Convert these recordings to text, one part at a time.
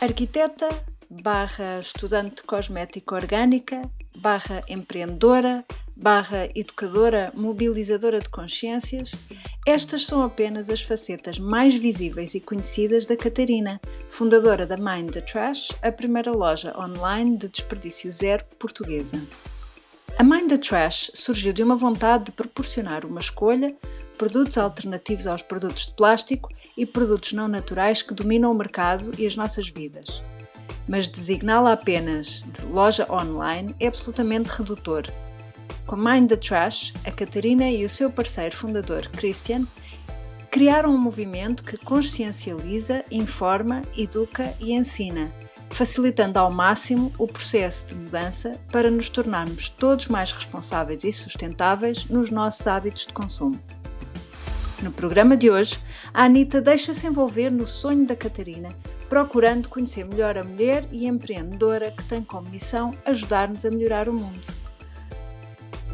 arquiteta, barra estudante de cosmética orgânica, barra empreendedora, barra educadora mobilizadora de consciências, estas são apenas as facetas mais visíveis e conhecidas da Catarina, fundadora da Mind the Trash, a primeira loja online de desperdício zero portuguesa. A Mind the Trash surgiu de uma vontade de proporcionar uma escolha, produtos alternativos aos produtos de plástico e produtos não naturais que dominam o mercado e as nossas vidas. Mas designá-la apenas de loja online é absolutamente redutor. Com Mind the Trash, a Catarina e o seu parceiro fundador, Christian, criaram um movimento que consciencializa, informa, educa e ensina, facilitando ao máximo o processo de mudança para nos tornarmos todos mais responsáveis e sustentáveis nos nossos hábitos de consumo. No programa de hoje, a Anitta deixa-se envolver no sonho da Catarina, procurando conhecer melhor a mulher e empreendedora que tem como missão ajudar-nos a melhorar o mundo.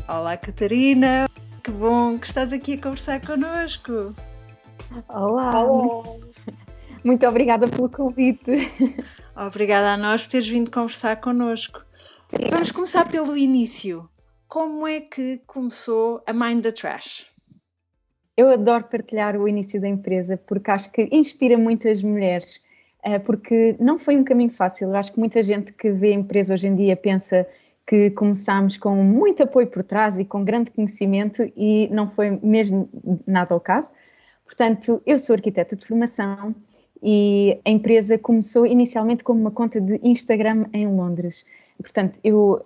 Olá Catarina, que bom que estás aqui a conversar connosco. Olá, muito obrigada pelo convite. Obrigada a nós por teres vindo conversar connosco. Vamos começar pelo início. Como é que começou a Mind the Trash? Eu adoro partilhar o início da empresa porque acho que inspira muitas mulheres, porque não foi um caminho fácil. Eu acho que muita gente que vê a empresa hoje em dia pensa que começámos com muito apoio por trás e com grande conhecimento e não foi mesmo nada ao caso. Portanto, eu sou arquiteta de formação e a empresa começou inicialmente como uma conta de Instagram em Londres. Portanto, eu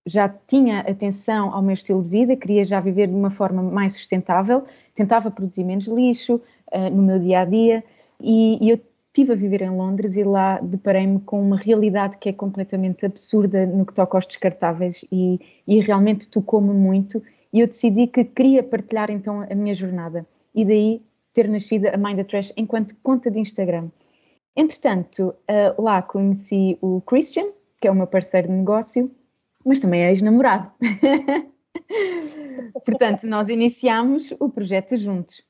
já tinha atenção ao meu estilo de vida, queria já viver de uma forma mais sustentável, tentava produzir menos lixo no meu dia-a-dia e eu estive a viver em Londres e lá deparei-me com uma realidade que é completamente absurda no que toca aos descartáveis e realmente tocou-me muito e eu decidi que queria partilhar então a minha jornada e daí ter nascido a Mind the Trash enquanto conta de Instagram. Entretanto, lá conheci o Christian, que é o meu parceiro de negócio, mas também é ex-namorado. Portanto, nós iniciámos o projeto juntos.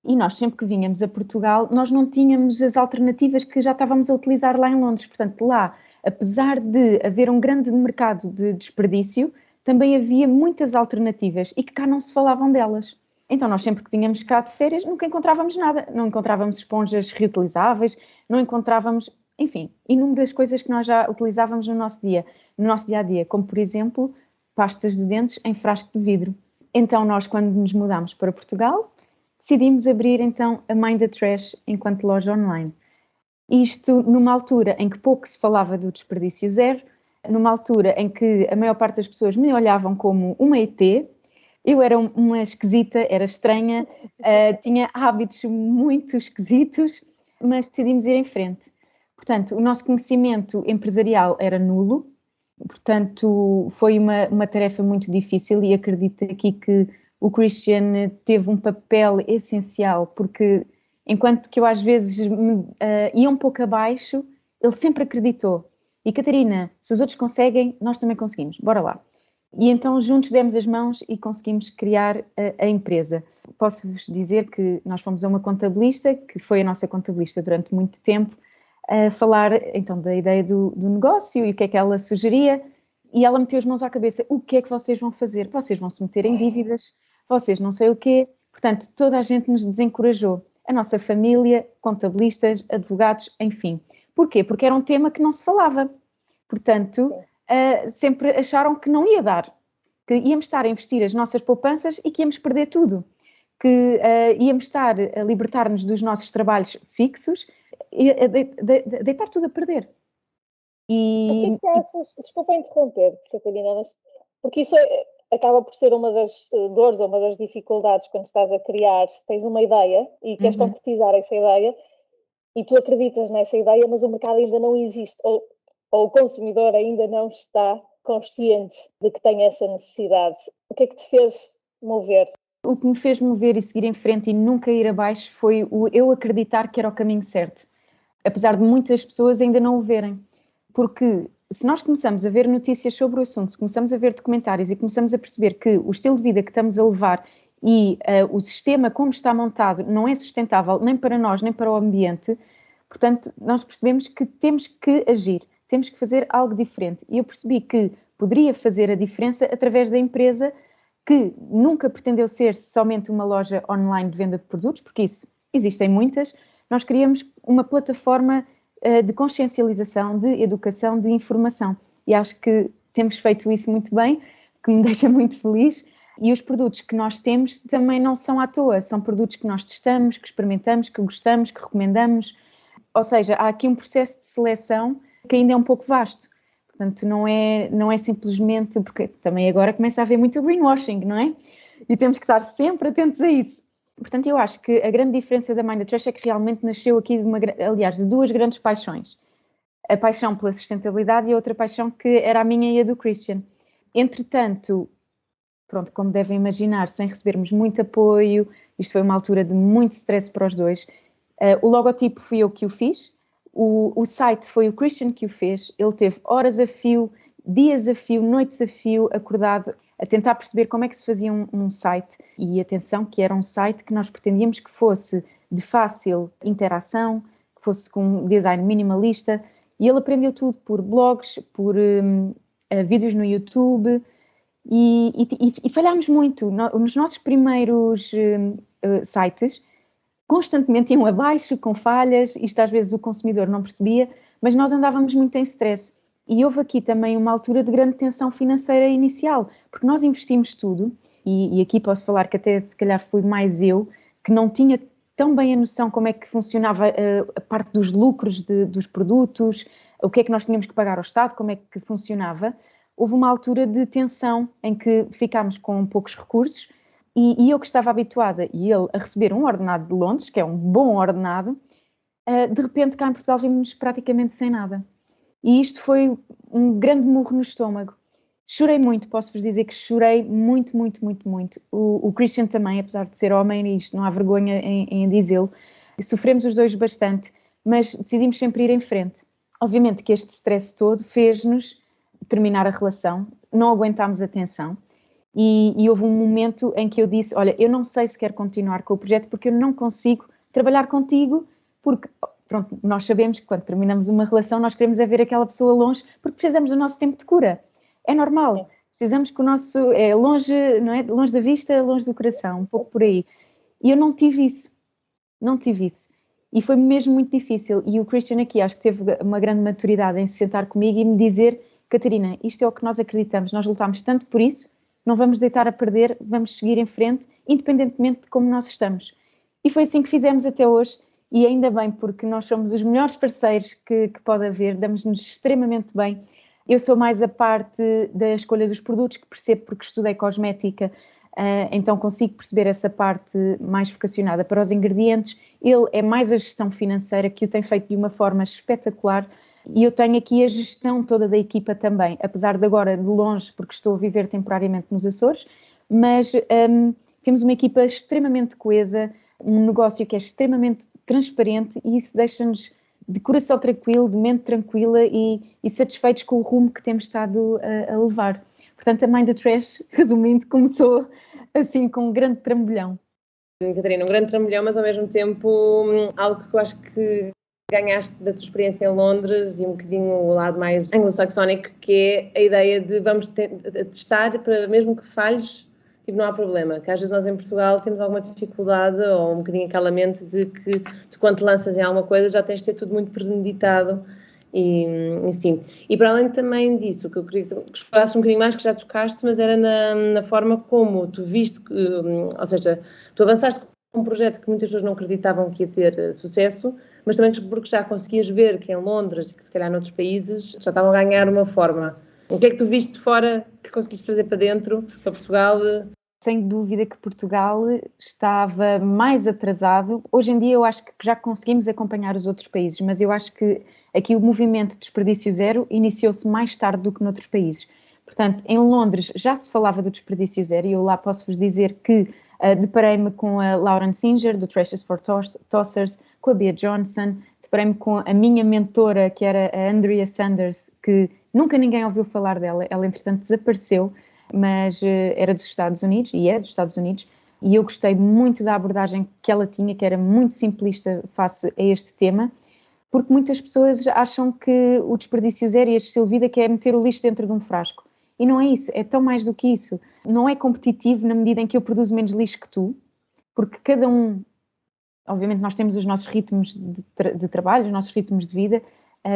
E nós, sempre que vínhamos a Portugal, nós não tínhamos as alternativas que já estávamos a utilizar lá em Londres. Portanto, lá, apesar de haver um grande mercado de desperdício, também havia muitas alternativas e que cá não se falavam delas. Então, nós sempre que vínhamos cá de férias, nunca encontrávamos nada. Não encontrávamos esponjas reutilizáveis, não encontrávamos, enfim, inúmeras coisas que nós já utilizávamos no nosso dia-a-dia, como, por exemplo, pastas de dentes em frasco de vidro. Então, nós, quando nos mudámos para Portugal, decidimos abrir, então, a Mind the Trash enquanto loja online. Isto numa altura em que pouco se falava do desperdício zero, numa altura em que a maior parte das pessoas me olhavam como uma ET, eu era uma esquisita, era estranha, tinha hábitos muito esquisitos, mas decidimos ir em frente. Portanto, o nosso conhecimento empresarial era nulo, portanto, foi uma tarefa muito difícil e acredito aqui que o Christian teve um papel essencial, porque enquanto que eu às vezes ia um pouco abaixo, ele sempre acreditou. E Catarina, se os outros conseguem, nós também conseguimos, bora lá. E então juntos demos as mãos e conseguimos criar a empresa. Posso-vos dizer que nós fomos a uma contabilista, que foi a nossa contabilista durante muito tempo, a falar então da ideia do negócio e o que é que ela sugeria, e ela meteu as mãos à cabeça. O que é que vocês vão fazer? Vocês vão se meter em dívidas, vocês não sei o quê. Portanto, toda a gente nos desencorajou. A nossa família, contabilistas, advogados, enfim. Porquê? Porque era um tema que não se falava. Portanto, sempre acharam que não ia dar, que íamos estar a investir as nossas poupanças e que íamos perder tudo, que íamos estar a libertar-nos dos nossos trabalhos fixos e a deitar tudo a perder. E o que é que achas? Desculpa interromper-te, Catarina, mas porque isso acaba por ser uma das dores ou uma das dificuldades quando estás a criar, tens uma ideia e queres concretizar essa ideia e tu acreditas nessa ideia, mas o mercado ainda não existe ou o consumidor ainda não está consciente de que tem essa necessidade. O que é que te fez mover? O que me fez mover e seguir em frente e nunca ir abaixo foi eu acreditar que era o caminho certo, apesar de muitas pessoas ainda não o verem. Porque se nós começamos a ver notícias sobre o assunto, se começamos a ver documentários e começamos a perceber que o estilo de vida que estamos a levar e o sistema como está montado não é sustentável nem para nós, nem para o ambiente, Portanto, nós percebemos que temos que agir, temos que fazer algo diferente. E eu percebi que poderia fazer a diferença através da empresa, que nunca pretendeu ser somente uma loja online de venda de produtos, porque isso existem muitas. Nós queríamos uma plataforma de consciencialização, de educação, de informação. E acho que temos feito isso muito bem, que me deixa muito feliz. E os produtos que nós temos também não são à toa, são produtos que nós testamos, que experimentamos, que gostamos, que recomendamos. Ou seja, há aqui um processo de seleção que ainda é um pouco vasto. Portanto, não é simplesmente, porque também agora começa a haver muito greenwashing, não é? E temos que estar sempre atentos a isso. Portanto, eu acho que a grande diferença da Mind the Trash é que realmente nasceu aqui, de duas grandes paixões. A paixão pela sustentabilidade e a outra paixão que era a minha e a do Christian. Entretanto, pronto, como devem imaginar, sem recebermos muito apoio, isto foi uma altura de muito stress para os dois. O logotipo fui eu que o fiz, o site foi o Christian que o fez, ele teve horas a fio, dias a fio, noites a fio, acordado, a tentar perceber como é que se fazia um site. E atenção, que era um site que nós pretendíamos que fosse de fácil interação, que fosse com um design minimalista, e ele aprendeu tudo por blogs, por vídeos no YouTube, e falhámos muito. Nos nossos primeiros sites, constantemente iam abaixo, com falhas, isto às vezes o consumidor não percebia, mas nós andávamos muito em stress. E houve aqui também uma altura de grande tensão financeira inicial, porque nós investimos tudo, e aqui posso falar que até se calhar fui mais eu, que não tinha tão bem a noção como é que funcionava a parte dos lucros dos produtos, o que é que nós tínhamos que pagar ao Estado, como é que funcionava. Houve uma altura de tensão em que ficámos com poucos recursos e eu que estava habituada, e ele, a receber um ordenado de Londres, que é um bom ordenado, de repente cá em Portugal vimos praticamente sem nada. E isto foi um grande murro no estômago. Chorei muito, posso-vos dizer que chorei muito, muito, muito, muito. O Christian também, apesar de ser homem, e isto não há vergonha em dizê-lo, sofremos os dois bastante, mas decidimos sempre ir em frente. Obviamente que este stress todo fez-nos terminar a relação, não aguentámos a tensão e houve um momento em que eu disse, olha, eu não sei se quero continuar com o projeto porque eu não consigo trabalhar contigo, porque pronto, nós sabemos que quando terminamos uma relação nós queremos é ver aquela pessoa longe porque precisamos do nosso tempo de cura. É normal, precisamos que o nosso, é longe, não é? Longe da vista, longe do coração, um pouco por aí. E eu não tive isso. E foi mesmo muito difícil. E o Christian aqui acho que teve uma grande maturidade em se sentar comigo e me dizer, Catarina, isto é o que nós acreditamos, nós lutámos tanto por isso, não vamos deitar a perder, vamos seguir em frente, independentemente de como nós estamos. E foi assim que fizemos até hoje, e ainda bem, porque nós somos os melhores parceiros que pode haver, damos-nos extremamente bem. Eu sou mais a parte da escolha dos produtos, que percebo porque estudei cosmética, então consigo perceber essa parte mais vocacionada para os ingredientes. Ele é mais a gestão financeira, que o tem feito de uma forma espetacular, e eu tenho aqui a gestão toda da equipa também, apesar de agora de longe, porque estou a viver temporariamente nos Açores, mas temos uma equipa extremamente coesa, um negócio que é extremamente transparente e isso deixa-nos de coração tranquilo, de mente tranquila e satisfeitos com o rumo que temos estado a levar. Portanto, a Mind the Trash, resumindo, começou assim com um grande trambolhão. Catarina, um grande trambolhão, mas ao mesmo tempo algo que eu acho que ganhaste da tua experiência em Londres e um bocadinho o lado mais anglo-saxónico, que é a ideia de vamos testar para mesmo que falhes, tipo, não há problema. Que às vezes nós em Portugal temos alguma dificuldade ou um bocadinho aquela mente de que tu quando te lanças em alguma coisa já tens de ter tudo muito premeditado e sim. E para além também disso, o que eu queria que explorasses um bocadinho mais, que já tocaste, mas era na forma como tu viste, ou seja, tu avançaste com um projeto que muitas pessoas não acreditavam que ia ter sucesso, mas também porque já conseguias ver que em Londres, que se calhar noutros países, já estavam a ganhar uma forma. O que é que tu viste de fora que conseguiste trazer para dentro, para Portugal? Sem dúvida que Portugal estava mais atrasado. Hoje em dia eu acho que já conseguimos acompanhar os outros países, mas eu acho que aqui o movimento de desperdício zero iniciou-se mais tarde do que noutros países. Portanto, em Londres já se falava do desperdício zero e eu lá posso-vos dizer que deparei-me com a Lauren Singer, do Trashes for Tossers, com a Bea Johnson, deparei-me com a minha mentora, que era a Andrea Sanders, que nunca ninguém ouviu falar dela, ela entretanto desapareceu, mas era dos Estados Unidos, e é dos Estados Unidos, e eu gostei muito da abordagem que ela tinha, que era muito simplista face a este tema. porque muitas pessoas acham que o desperdício zero e a estilo vida que é meter o lixo dentro de um frasco. E não é isso, é tão mais do que isso. Não é competitivo na medida em que eu produzo menos lixo que tu, porque cada um, obviamente nós temos os nossos ritmos de trabalho, os nossos ritmos de vida,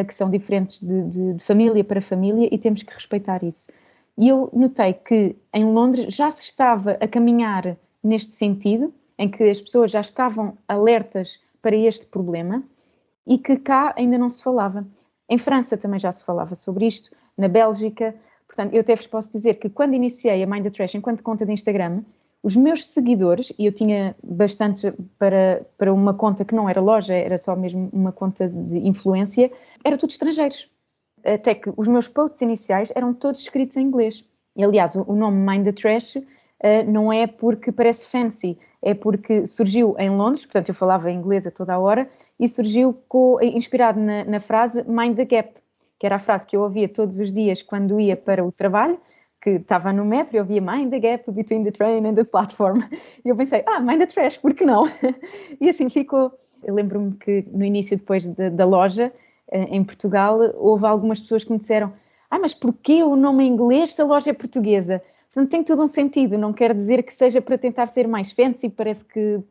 que são diferentes de família para família, e temos que respeitar isso. E eu notei que em Londres já se estava a caminhar neste sentido, em que as pessoas já estavam alertas para este problema, e que cá ainda não se falava. Em França também já se falava sobre isto, na Bélgica. Portanto, eu até vos posso dizer que quando iniciei a Mind the Trash enquanto conta de Instagram, os meus seguidores, e eu tinha bastante para uma conta que não era loja, era só mesmo uma conta de influência, eram todos estrangeiros. Até que os meus posts iniciais eram todos escritos em inglês. E, aliás, o nome Mind the Trash não é porque parece fancy, é porque surgiu em Londres, portanto eu falava inglês a toda a hora, e surgiu inspirado na frase Mind the Gap, que era a frase que eu ouvia todos os dias quando ia para o trabalho, que estava no metro e eu ouvia Mind the Gap between the train and the platform. E eu pensei, Mind the Trash, por que não? E assim ficou. Eu lembro-me que no início, depois da loja, em Portugal, houve algumas pessoas que me disseram, mas porquê o nome em inglês se a loja é portuguesa? Portanto, tem todo um sentido, não quer dizer que seja para tentar ser mais fancy, parece que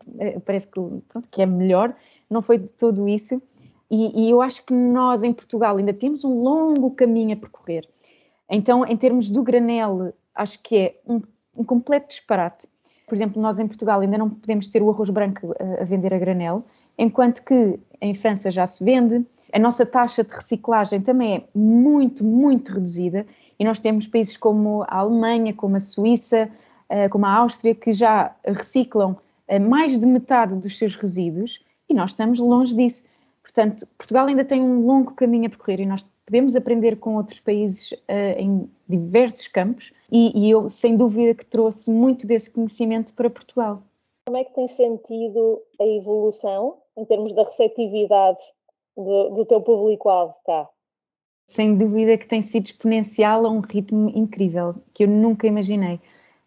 é melhor, não foi de todo isso. E eu acho que nós, em Portugal, ainda temos um longo caminho a percorrer. Então, em termos do granel, acho que é um completo disparate. Por exemplo, nós em Portugal ainda não podemos ter o arroz branco a vender a granel, enquanto que em França já se vende. A nossa taxa de reciclagem também é muito, muito reduzida, e nós temos países como a Alemanha, como a Suíça, como a Áustria, que já reciclam mais de metade dos seus resíduos, e nós estamos longe disso. Portanto, Portugal ainda tem um longo caminho a percorrer, e nós podemos aprender com outros países em diversos campos, e eu, sem dúvida, que trouxe muito desse conhecimento para Portugal. Como é que tens sentido a evolução em termos da receptividade do teu público-alvo cá? Sem dúvida que tem sido exponencial a um ritmo incrível, que eu nunca imaginei.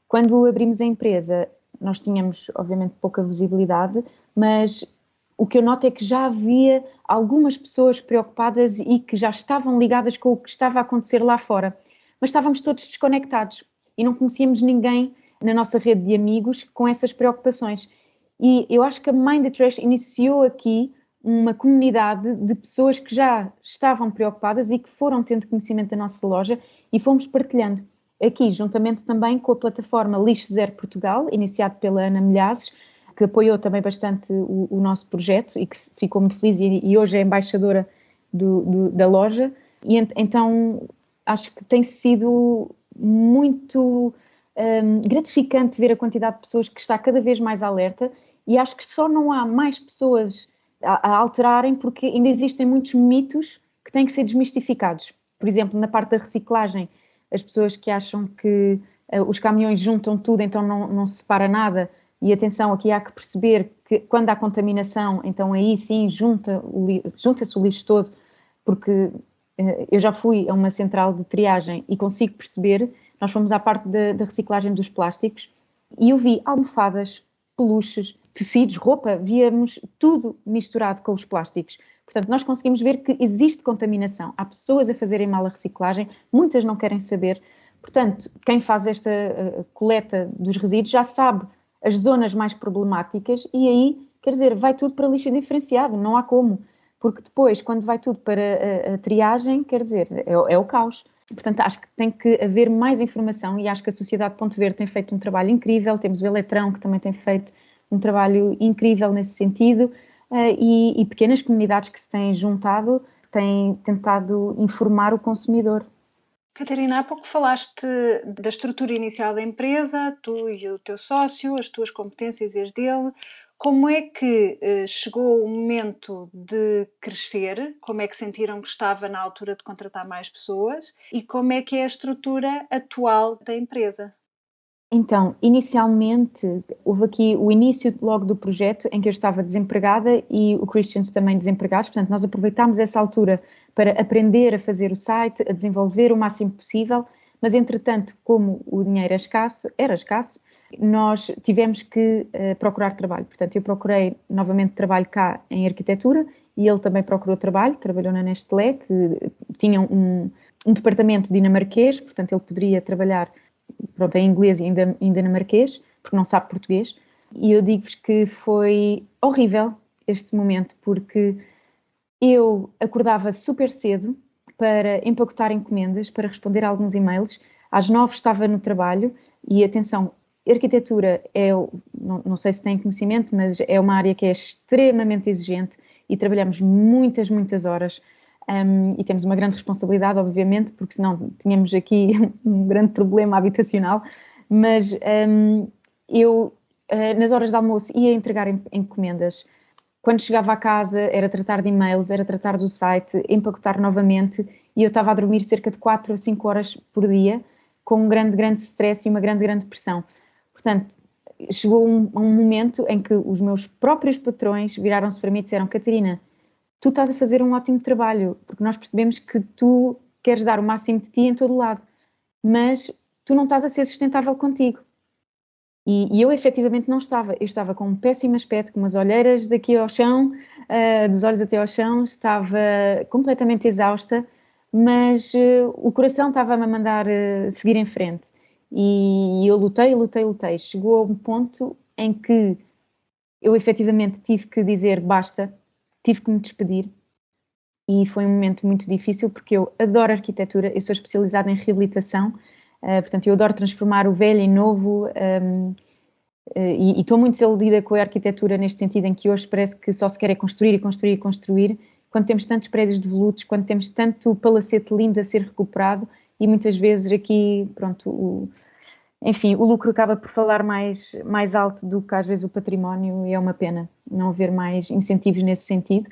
Quando abrimos a empresa, nós tínhamos, obviamente, pouca visibilidade, mas o que eu noto é que já havia algumas pessoas preocupadas e que já estavam ligadas com o que estava a acontecer lá fora. Mas estávamos todos desconectados e não conhecíamos ninguém na nossa rede de amigos com essas preocupações. E eu acho que a Mind the Trash iniciou aqui uma comunidade de pessoas que já estavam preocupadas e que foram tendo conhecimento da nossa loja, e fomos partilhando. Aqui, juntamente também com a plataforma Lixo Zero Portugal, iniciado pela Ana Milhazes, que apoiou também bastante o nosso projeto e que ficou muito feliz e hoje é embaixadora da loja. E então acho que tem sido muito gratificante ver a quantidade de pessoas que está cada vez mais alerta, e acho que só não há mais pessoas a alterarem porque ainda existem muitos mitos que têm que ser desmistificados. Por exemplo, na parte da reciclagem, as pessoas que acham que os caminhões juntam tudo, então não se separa nada. E atenção, aqui há que perceber que quando há contaminação, então aí sim junta-se o lixo todo, porque eu já fui a uma central de triagem e consigo perceber, nós fomos à parte da reciclagem dos plásticos e eu vi almofadas, peluches, tecidos, roupa, víamos tudo misturado com os plásticos. Portanto, nós conseguimos ver que existe contaminação. Há pessoas a fazerem mal a reciclagem, muitas não querem saber. Portanto, quem faz esta coleta dos resíduos já sabe as zonas mais problemáticas e aí, quer dizer, vai tudo para lixo diferenciado, não há como. Porque depois, quando vai tudo para a triagem, quer dizer, é o caos. Portanto, acho que tem que haver mais informação e acho que a Sociedade Ponto Verde tem feito um trabalho incrível. Temos o Eletrão, que também tem feito um trabalho incrível nesse sentido, e pequenas comunidades que se têm juntado, têm tentado informar o consumidor. Catarina, há pouco falaste da estrutura inicial da empresa, tu e o teu sócio, as tuas competências e as dele. Como é que chegou o momento de crescer? Como é que sentiram que estava na altura de contratar mais pessoas? E como é que é a estrutura atual da empresa? Então, inicialmente, houve aqui o início logo do projeto em que eu estava desempregada e o Christian também desempregados, portanto nós aproveitámos essa altura para aprender a fazer o site, a desenvolver o máximo possível, mas entretanto, como o dinheiro era escasso, nós tivemos que procurar trabalho. Portanto, eu procurei novamente trabalho cá em arquitetura e ele também procurou trabalho, trabalhou na Nestlé, que tinha um departamento dinamarquês, portanto ele poderia trabalhar, pronto, em inglês e em dinamarquês, porque não sabe português. E eu digo-vos que foi horrível este momento, porque eu acordava super cedo para empacotar encomendas, para responder a alguns e-mails. Às 9 estava no trabalho e, atenção, arquitetura não sei se têm conhecimento, mas é uma área que é extremamente exigente e trabalhamos muitas, muitas horas. E temos uma grande responsabilidade, obviamente, porque senão tínhamos aqui um grande problema habitacional. Mas eu, nas horas de almoço, ia entregar encomendas. Quando chegava a casa, era tratar de e-mails, era tratar do site, empacotar novamente, e eu estava a dormir cerca de 4 a 5 horas por dia, com um grande, grande stress e uma grande, grande pressão. Portanto, chegou um momento em que os meus próprios patrões viraram-se para mim e disseram: Catarina, tu estás a fazer um ótimo trabalho, porque nós percebemos que tu queres dar o máximo de ti em todo o lado, mas tu não estás a ser sustentável contigo. E eu efetivamente não estava. Eu estava com um péssimo aspecto, com umas olheiras daqui ao chão, dos olhos até ao chão, estava completamente exausta, mas o coração estava-me a mandar seguir em frente. E eu lutei. Chegou a um ponto em que eu efetivamente tive que dizer basta, tive que me despedir. E foi um momento muito difícil, porque eu adoro arquitetura, eu sou especializada em reabilitação. Portanto, eu adoro transformar o velho em novo e estou muito desiludida com a arquitetura neste sentido, em que hoje parece que só se quer é construir, quando temos tantos prédios devolutos, quando temos tanto palacete lindo a ser recuperado e muitas vezes aqui, pronto, o lucro acaba por falar mais alto do que às vezes o património, e é uma pena não haver mais incentivos nesse sentido.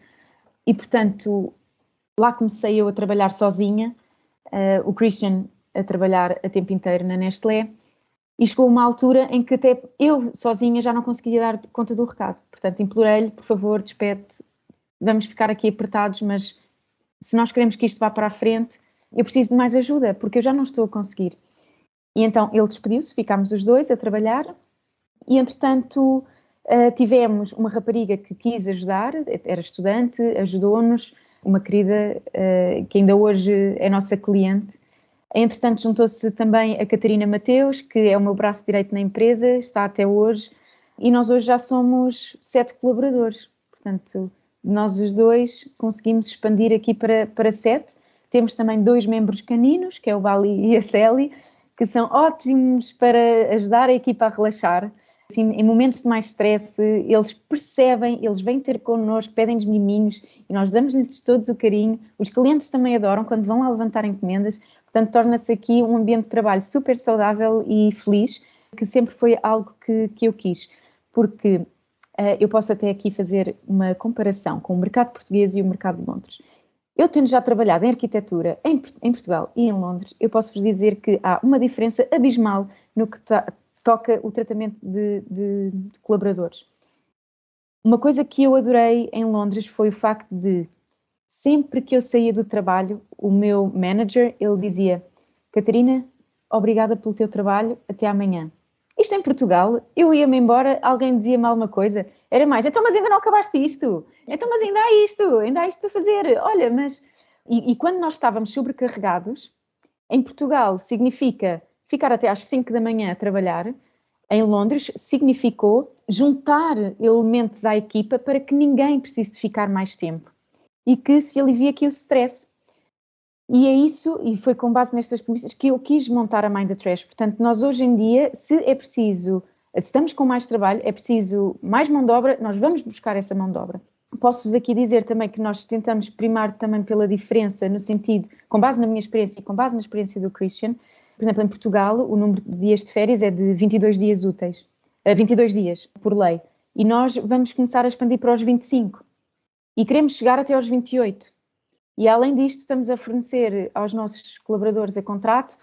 E, portanto, lá comecei eu a trabalhar sozinha, o Christian a trabalhar a tempo inteiro na Nestlé, e chegou uma altura em que até eu sozinha já não conseguia dar conta do recado. Portanto, implorei-lhe: por favor, despede-te, vamos ficar aqui apertados, mas se nós queremos que isto vá para a frente, eu preciso de mais ajuda, porque eu já não estou a conseguir. E então ele despediu-se, ficámos os dois a trabalhar, e entretanto tivemos uma rapariga que quis ajudar, era estudante, ajudou-nos, uma querida que ainda hoje é nossa cliente. Entretanto, juntou-se também a Catarina Mateus, que é o meu braço direito na empresa, está até hoje, e nós hoje já somos 7 colaboradores. Portanto, nós os dois conseguimos expandir aqui para 7. Temos também 2 membros caninos, que é o Bali e a Celi, que são ótimos para ajudar a equipa a relaxar. Assim, em momentos de mais stress, eles percebem, eles vêm ter connosco, pedem-nos miminhos e nós damos-lhes todos o carinho. Os clientes também adoram quando vão lá levantar encomendas. Portanto, torna-se aqui um ambiente de trabalho super saudável e feliz, que sempre foi algo que eu quis. Porque eu posso até aqui fazer uma comparação com o mercado português e o mercado de Londres. Eu, tendo já trabalhado em arquitetura em Portugal e em Londres, eu posso-vos dizer que há uma diferença abismal no que toca o tratamento de colaboradores. Uma coisa que eu adorei em Londres foi o facto de, sempre que eu saía do trabalho, o meu manager, ele dizia: Catarina, obrigada pelo teu trabalho, até amanhã. Isto em Portugal, eu ia-me embora, alguém dizia-me alguma coisa, era mais: então, mas ainda não acabaste isto? Então, mas ainda há isto para fazer. Olha, mas... E quando nós estávamos sobrecarregados, em Portugal significa ficar até às 5 da manhã a trabalhar. Em Londres significou juntar elementos à equipa para que ninguém precise de ficar mais tempo e que se alivie aqui o stress. E é isso, e foi com base nestas premissas que eu quis montar a Mind the Trash. Portanto, nós hoje em dia, se estamos com mais trabalho, é preciso mais mão de obra, nós vamos buscar essa mão de obra. Posso-vos aqui dizer também que nós tentamos primar também pela diferença, no sentido, com base na minha experiência e com base na experiência do Christian. Por exemplo, em Portugal, o número de dias de férias é de 22 dias úteis, 22 dias por lei, e nós vamos começar a expandir para os 25. E queremos chegar até aos 28. E além disto, estamos a fornecer aos nossos colaboradores a contrato,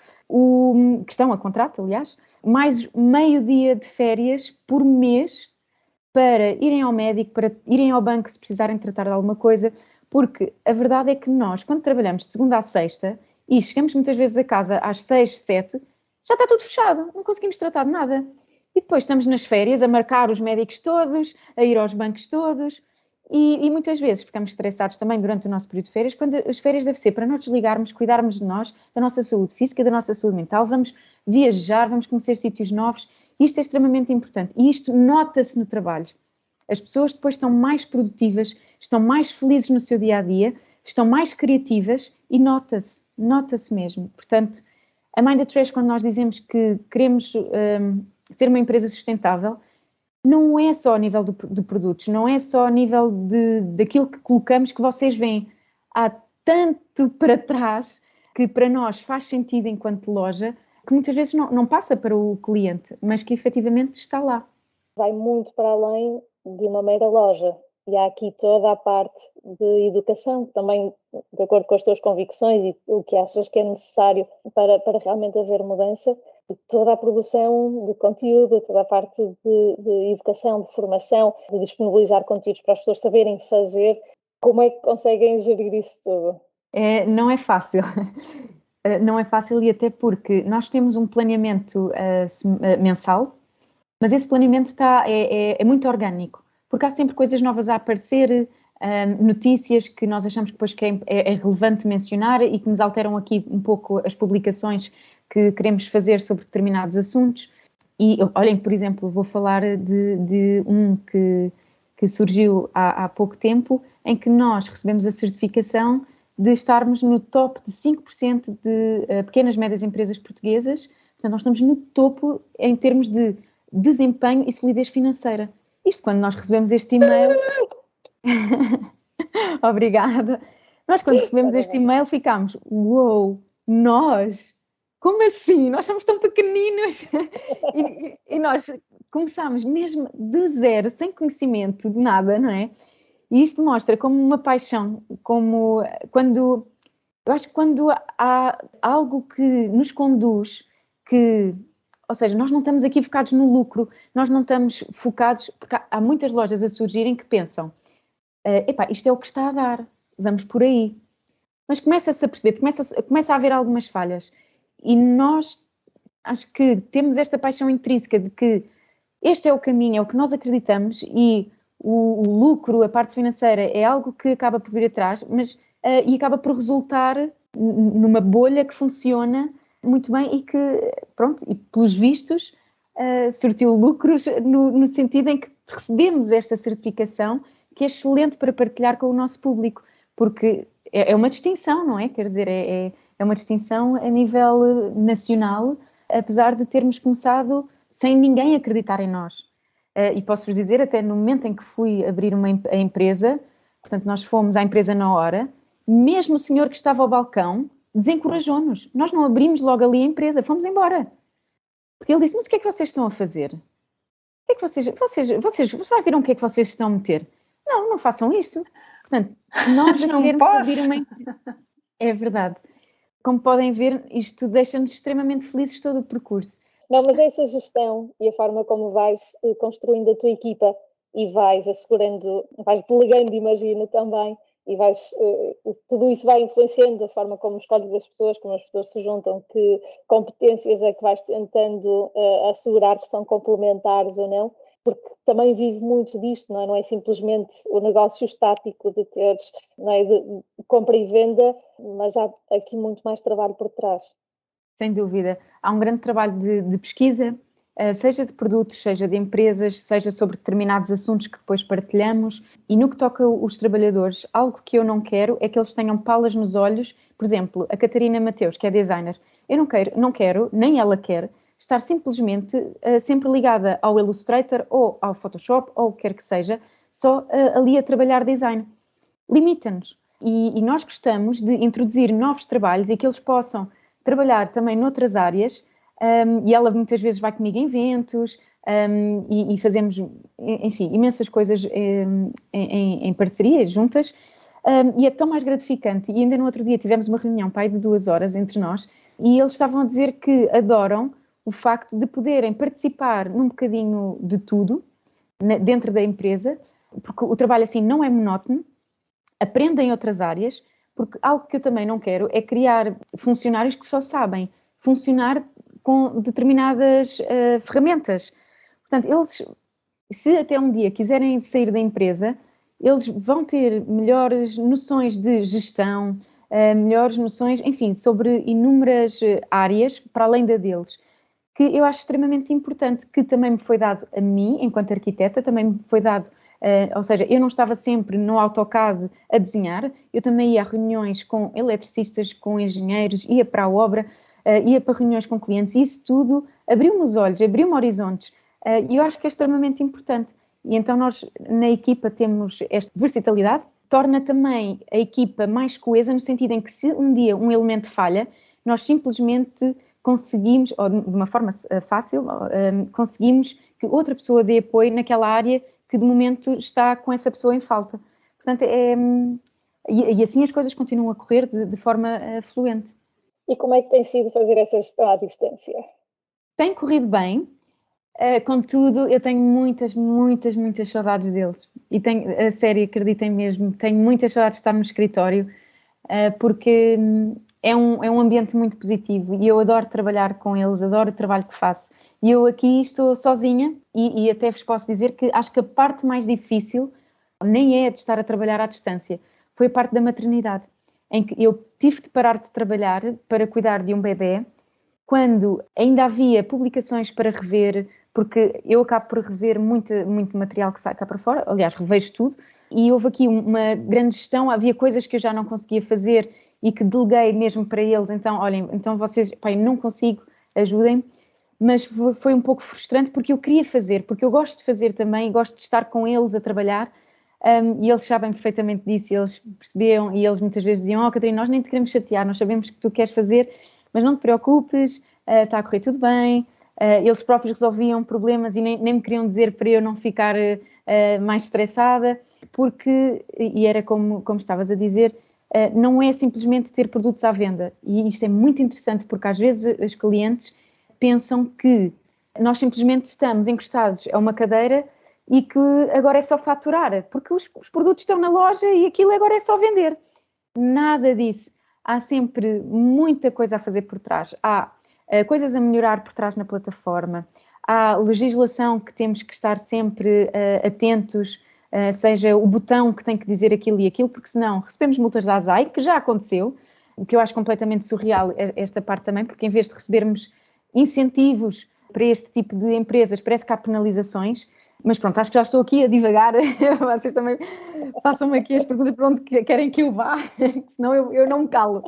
que estão a contrato, aliás, mais meio dia de férias por mês para irem ao médico, para irem ao banco se precisarem tratar de alguma coisa, porque a verdade é que nós, quando trabalhamos de segunda à sexta e chegamos muitas vezes a casa às 6, 7, já está tudo fechado, não conseguimos tratar de nada. E depois estamos nas férias a marcar os médicos todos, a ir aos bancos todos. E muitas vezes ficamos estressados também durante o nosso período de férias, quando as férias devem ser para nós desligarmos, cuidarmos de nós, da nossa saúde física, da nossa saúde mental, vamos viajar, vamos conhecer sítios novos. Isto é extremamente importante e isto nota-se no trabalho. As pessoas depois estão mais produtivas, estão mais felizes no seu dia-a-dia, estão mais criativas e nota-se mesmo. Portanto, a Mind the Trash, quando nós dizemos que queremos ser uma empresa sustentável, não é só a nível de produtos, não é só a nível daquilo que colocamos que vocês veem. Há tanto para trás que para nós faz sentido enquanto loja, que muitas vezes não passa para o cliente, mas que efetivamente está lá. Vai muito para além de uma mera loja. E há aqui toda a parte de educação, também de acordo com as tuas convicções e o que achas que é necessário para realmente haver mudança. E toda a produção de conteúdo, toda a parte de educação, de formação, de disponibilizar conteúdos para as pessoas saberem fazer. Como é que conseguem gerir isso tudo? Não é fácil. Não é fácil e até porque nós temos um planeamento mensal, mas esse planeamento é muito orgânico, porque há sempre coisas novas a aparecer, notícias que nós achamos que depois que é relevante mencionar e que nos alteram aqui um pouco as publicações que queremos fazer sobre determinados assuntos. E olhem, por exemplo, vou falar de um que surgiu há pouco tempo, em que nós recebemos a certificação de estarmos no top de 5% de pequenas e médias empresas portuguesas. Portanto, nós estamos no topo em termos de desempenho e solidez financeira. Isto quando nós recebemos este e-mail... Obrigada. Nós quando recebemos este e-mail ficámos, uou, nós? Como assim? Nós somos tão pequeninos. E nós começámos mesmo do zero, sem conhecimento de nada, não é? E isto mostra como uma paixão, como quando... Eu acho que quando há algo que nos conduz, ou seja, nós não estamos aqui focados no lucro, nós não estamos focados... Porque há muitas lojas a surgirem que pensam, isto é o que está a dar, vamos por aí. Mas começa-se a perceber, começa a haver algumas falhas. E nós, acho que temos esta paixão intrínseca de que este é o caminho, é o que nós acreditamos e o lucro, a parte financeira é algo que acaba por vir atrás, mas e acaba por resultar numa bolha que funciona muito bem e que, pronto, e pelos vistos, surtiu lucros no sentido em que recebemos esta certificação que é excelente para partilhar com o nosso público, porque é uma distinção, não é? Quer dizer, é uma distinção a nível nacional, apesar de termos começado sem ninguém acreditar em nós. E posso-vos dizer, até no momento em que fui abrir a empresa, portanto, nós fomos à empresa na hora, mesmo o senhor que estava ao balcão desencorajou-nos. Nós não abrimos logo ali a empresa, fomos embora. Porque ele disse, mas o que é que vocês estão a fazer? O que é que vocês viram o que é que vocês estão a meter? Não façam isso. Portanto, nós a querermos abrir uma empresa... É verdade. Como podem ver, isto deixa-nos extremamente felizes todo o percurso. Não, mas essa gestão e a forma como vais construindo a tua equipa e vais assegurando, vais delegando, imagino, também, e tudo isso vai influenciando a forma como escolhes as pessoas, como as pessoas se juntam, que competências é que vais tentando assegurar que são complementares ou não, porque também vive muito disto, não é simplesmente o negócio estático de teres, não é, de compra e venda, mas há aqui muito mais trabalho por trás. Sem dúvida. Há um grande trabalho de pesquisa, seja de produtos, seja de empresas, seja sobre determinados assuntos que depois partilhamos. E no que toca os trabalhadores, algo que eu não quero é que eles tenham palas nos olhos. Por exemplo, a Catarina Mateus, que é designer, eu não quero, nem ela quer, estar simplesmente sempre ligada ao Illustrator ou ao Photoshop ou o que quer que seja, só ali a trabalhar design. Limita-nos. E nós gostamos de introduzir novos trabalhos e que eles possam trabalhar também noutras áreas, e ela muitas vezes vai comigo em eventos, e fazemos, enfim, imensas coisas em parceria, juntas, e é tão mais gratificante. E ainda no outro dia tivemos uma reunião, pai, de 2 horas entre nós, e eles estavam a dizer que adoram o facto de poderem participar num bocadinho de tudo, dentro da empresa, porque o trabalho assim não é monótono, aprendem outras áreas, porque algo que eu também não quero é criar funcionários que só sabem funcionar com determinadas ferramentas. Portanto, eles, se até um dia quiserem sair da empresa, eles vão ter melhores noções de gestão, melhores noções, enfim, sobre inúmeras áreas para além da deles, que eu acho extremamente importante, que também me foi dado a mim, enquanto arquiteta, também me foi dado, ou seja, eu não estava sempre no AutoCAD a desenhar, eu também ia a reuniões com eletricistas, com engenheiros, ia para a obra, ia para reuniões com clientes, e isso tudo abriu-me os olhos, abriu-me horizontes, e eu acho que é extremamente importante. E então nós, na equipa, temos esta versatilidade, torna também a equipa mais coesa, no sentido em que se um dia um elemento falha, nós simplesmente conseguimos, ou de uma forma fácil, conseguimos que outra pessoa dê apoio naquela área que de momento está com essa pessoa em falta. Portanto, e assim as coisas continuam a correr de forma fluente. E como é que tem sido fazer essa gestão à distância? Tem corrido bem, contudo, eu tenho muitas saudades deles. E tenho, a sério, acreditem mesmo, tenho muitas saudades de estar no escritório, porque é um ambiente muito positivo e eu adoro trabalhar com eles, adoro o trabalho que faço. E eu aqui estou sozinha e até vos posso dizer que acho que a parte mais difícil nem é de estar a trabalhar à distância, foi a parte da maternidade, em que eu tive de parar de trabalhar para cuidar de um bebê, quando ainda havia publicações para rever, porque eu acabo por rever muito material que sai cá para fora, aliás, revejo tudo, e houve aqui uma grande gestão, havia coisas que eu já não conseguia fazer e que deleguei mesmo para eles, então, olhem, então vocês, pai, não consigo, ajudem-me, mas foi um pouco frustrante porque eu queria fazer, porque eu gosto de fazer também, gosto de estar com eles a trabalhar, e eles sabem perfeitamente disso, eles percebiam, e eles muitas vezes diziam, Catarina, nós nem te queremos chatear, nós sabemos que tu queres fazer, mas não te preocupes, está a correr tudo bem. Eles próprios resolviam problemas e nem me queriam dizer para eu não ficar mais estressada, porque, e era como estavas a dizer, não é simplesmente ter produtos à venda. E isto é muito interessante, porque às vezes os clientes pensam que nós simplesmente estamos encostados a uma cadeira e que agora é só faturar, porque os produtos estão na loja e aquilo agora é só vender. Nada disso. Há sempre muita coisa a fazer por trás. Há coisas a melhorar por trás na plataforma. Há legislação que temos que estar sempre atentos, seja o botão que tem que dizer aquilo e aquilo, porque senão recebemos multas da ASAI, que já aconteceu, o que eu acho completamente surreal esta parte também, porque em vez de recebermos incentivos para este tipo de empresas, parece que há penalizações. Mas pronto, acho que já estou aqui a divagar, vocês também façam-me aqui as perguntas para onde querem que eu vá, senão eu não me calo.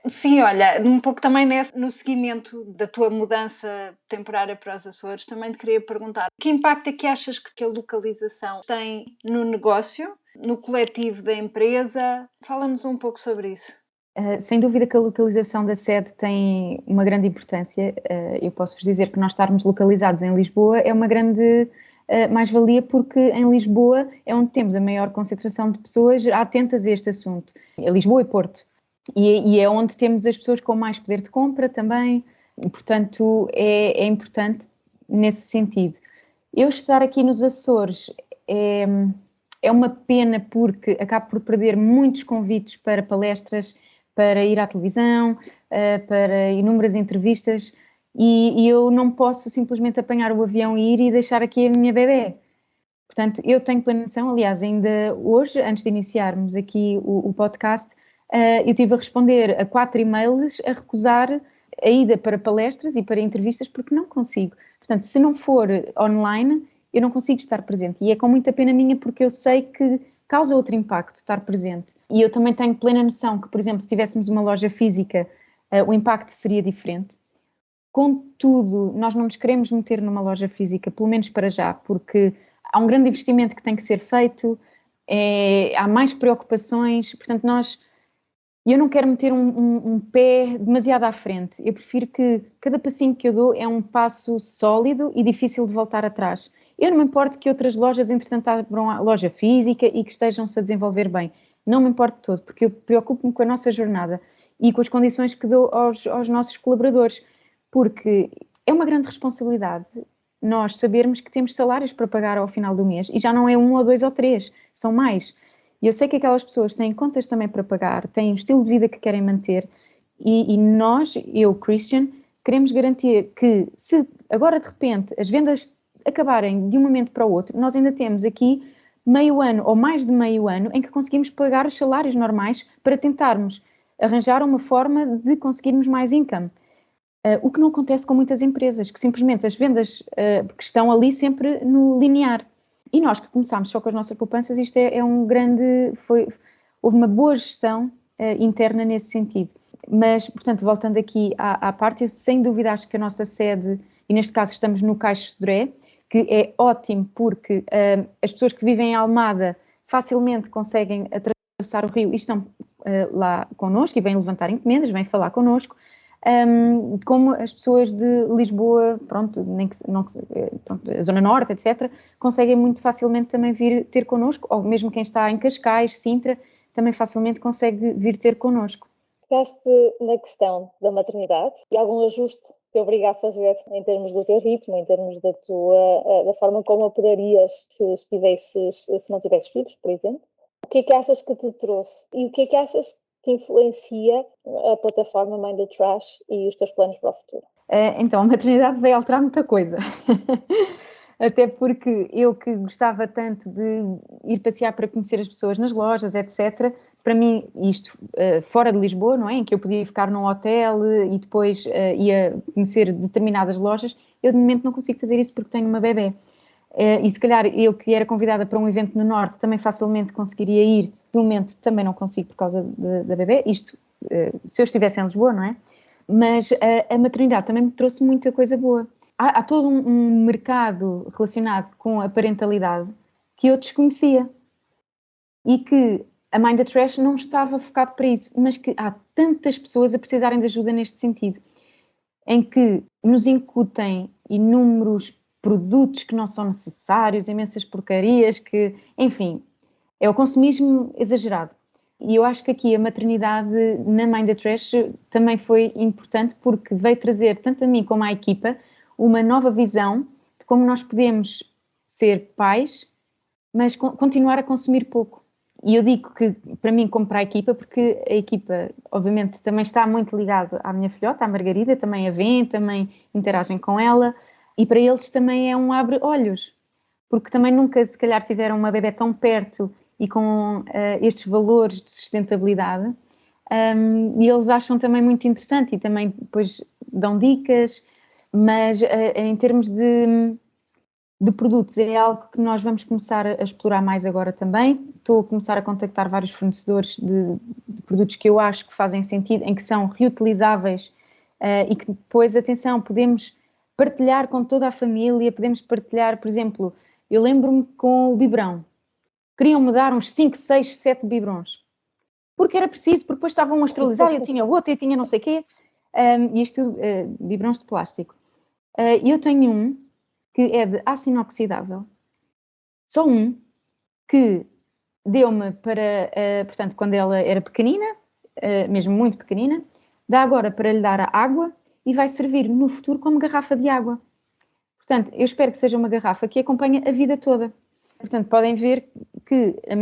Sim, olha, um pouco também no seguimento da tua mudança temporária para os Açores, também te queria perguntar, que impacto é que achas que a localização tem no negócio, no coletivo da empresa? Fala-nos um pouco sobre isso. Sem dúvida que a localização da sede tem uma grande importância. Eu posso-vos dizer que nós estarmos localizados em Lisboa é uma grande mais-valia, porque em Lisboa é onde temos a maior concentração de pessoas atentas a este assunto. É Lisboa e Porto. E é onde temos as pessoas com mais poder de compra também, e, portanto é importante nesse sentido. Eu estar aqui nos Açores é uma pena, porque acabo por perder muitos convites para palestras, para ir à televisão, para inúmeras entrevistas, e eu não posso simplesmente apanhar o avião e ir e deixar aqui a minha bebê. Portanto, eu tenho plena noção, aliás, ainda hoje, antes de iniciarmos aqui o podcast, eu estive a responder a 4 e-mails a recusar a ida para palestras e para entrevistas, porque não consigo. Portanto, se não for online, eu não consigo estar presente. E é com muita pena minha, porque eu sei que causa outro impacto estar presente. E eu também tenho plena noção que, por exemplo, se tivéssemos uma loja física, o impacto seria diferente. Contudo, nós não nos queremos meter numa loja física, pelo menos para já, porque há um grande investimento que tem que ser feito, há mais preocupações, portanto eu não quero meter um pé demasiado à frente. Eu prefiro que cada passinho que eu dou é um passo sólido e difícil de voltar atrás. Eu não me importo que outras lojas, entretanto, abram a loja física e que estejam-se a desenvolver bem. Não me importo de todo, porque eu preocupo-me com a nossa jornada e com as condições que dou aos nossos colaboradores, porque é uma grande responsabilidade nós sabermos que temos salários para pagar ao final do mês, e já não é 1 ou 2 ou 3, são mais. E eu sei que aquelas pessoas têm contas também para pagar, têm um estilo de vida que querem manter, e nós, eu, Christian, queremos garantir que, se agora de repente as vendas acabarem de um momento para o outro, nós ainda temos aqui meio ano ou mais de meio ano em que conseguimos pagar os salários normais para tentarmos arranjar uma forma de conseguirmos mais income. O que não acontece com muitas empresas, que simplesmente as vendas que estão ali sempre no linear. E nós que começámos só com as nossas poupanças, isto é um grande... houve uma boa gestão interna nesse sentido. Mas, portanto, voltando aqui à parte, eu sem dúvida acho que a nossa sede, e neste caso estamos no Caixo Sodré, que é ótimo porque as pessoas que vivem em Almada facilmente conseguem atravessar o rio e estão lá connosco e vêm levantar encomendas, vêm falar connosco. Como as pessoas de Lisboa, pronto, a Zona Norte, etc., conseguem muito facilmente também vir ter connosco, ou mesmo quem está em Cascais, Sintra, também facilmente consegue vir ter connosco. Ficaste na questão da maternidade e algum ajuste te obriga a fazer em termos do teu ritmo, em termos da forma como operarias se não tivesses filhos, por exemplo? O que é que achas que te trouxe e o que é que achas que influencia a plataforma Mind the Trash e os teus planos para o futuro? Então, a maternidade veio alterar muita coisa. Até porque eu que gostava tanto de ir passear para conhecer as pessoas nas lojas, etc. Para mim, isto fora de Lisboa, não é? Em que eu podia ficar num hotel e depois ia conhecer determinadas lojas, eu de momento não consigo fazer isso porque tenho uma bebé. E se calhar eu que era convidada para um evento no Norte também facilmente conseguiria ir, de momento também não consigo por causa da bebé, isto se eu estivesse em Lisboa, não é? Mas a maternidade também me trouxe muita coisa boa. Há todo um mercado relacionado com a parentalidade que eu desconhecia e que a Mind the Trash não estava focado para isso, mas que há tantas pessoas a precisarem de ajuda neste sentido, em que nos incutem inúmeros produtos que não são necessários, imensas porcarias, que, enfim, é o consumismo exagerado. E eu acho que aqui a maternidade na Mind the Trash também foi importante porque veio trazer, tanto a mim como à equipa, uma nova visão de como nós podemos ser pais, mas continuar a consumir pouco. E eu digo que, para mim, como para a equipa, porque a equipa, obviamente, também está muito ligada à minha filhota, à Margarida, também a vêem, também interagem com ela, e para eles também é um abre-olhos, porque também nunca, se calhar, tiveram uma bebé tão perto e com estes valores de sustentabilidade, e eles acham também muito interessante e também depois dão dicas, mas em termos de produtos é algo que nós vamos começar a explorar mais agora também. Estou a começar a contactar vários fornecedores de produtos que eu acho que fazem sentido, em que são reutilizáveis e que depois, atenção, podemos partilhar com toda a família, podemos partilhar, por exemplo, eu lembro-me com o biberão. Queriam-me dar uns 5, 6, 7 biberons. Porque era preciso, porque depois estavam a esterilizar e eu tinha outro e tinha não sei o quê. E isto, biberons de plástico. Eu tenho um que é de aço inoxidável. Só um que deu-me para, portanto, quando ela era pequenina, mesmo muito pequenina, dá agora para lhe dar a água e vai servir no futuro como garrafa de água. Portanto, eu espero que seja uma garrafa que acompanhe a vida toda. Portanto, podem ver que na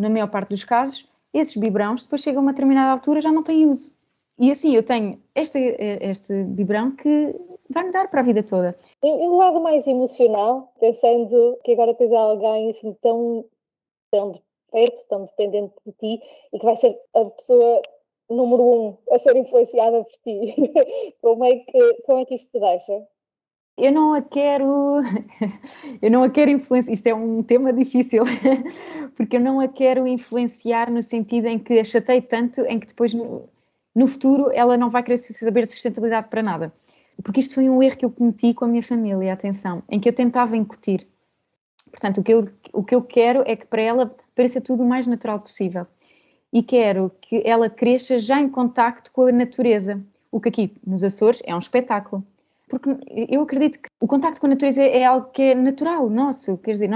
maior parte dos casos, esses biberões depois chegam a uma determinada altura já não têm uso. E assim, eu tenho este biberão que vai-me dar para a vida toda. E do lado mais emocional, pensando que agora tens alguém assim tão de perto, tão dependente de ti e que vai ser a pessoa número 1 a ser influenciada por ti, como é que isso te deixa? Eu não a quero influenciar, isto é um tema difícil, porque eu não a quero influenciar no sentido em que a chatei tanto, em que depois no futuro ela não vai querer saber de sustentabilidade para nada. Porque isto foi um erro que eu cometi com a minha família, atenção, em que eu tentava incutir. Portanto, o que eu quero é que para ela pareça tudo o mais natural possível. E quero que ela cresça já em contacto com a natureza, o que aqui nos Açores é um espetáculo. Porque eu acredito que o contacto com a natureza é algo que é natural, nosso. Quer dizer,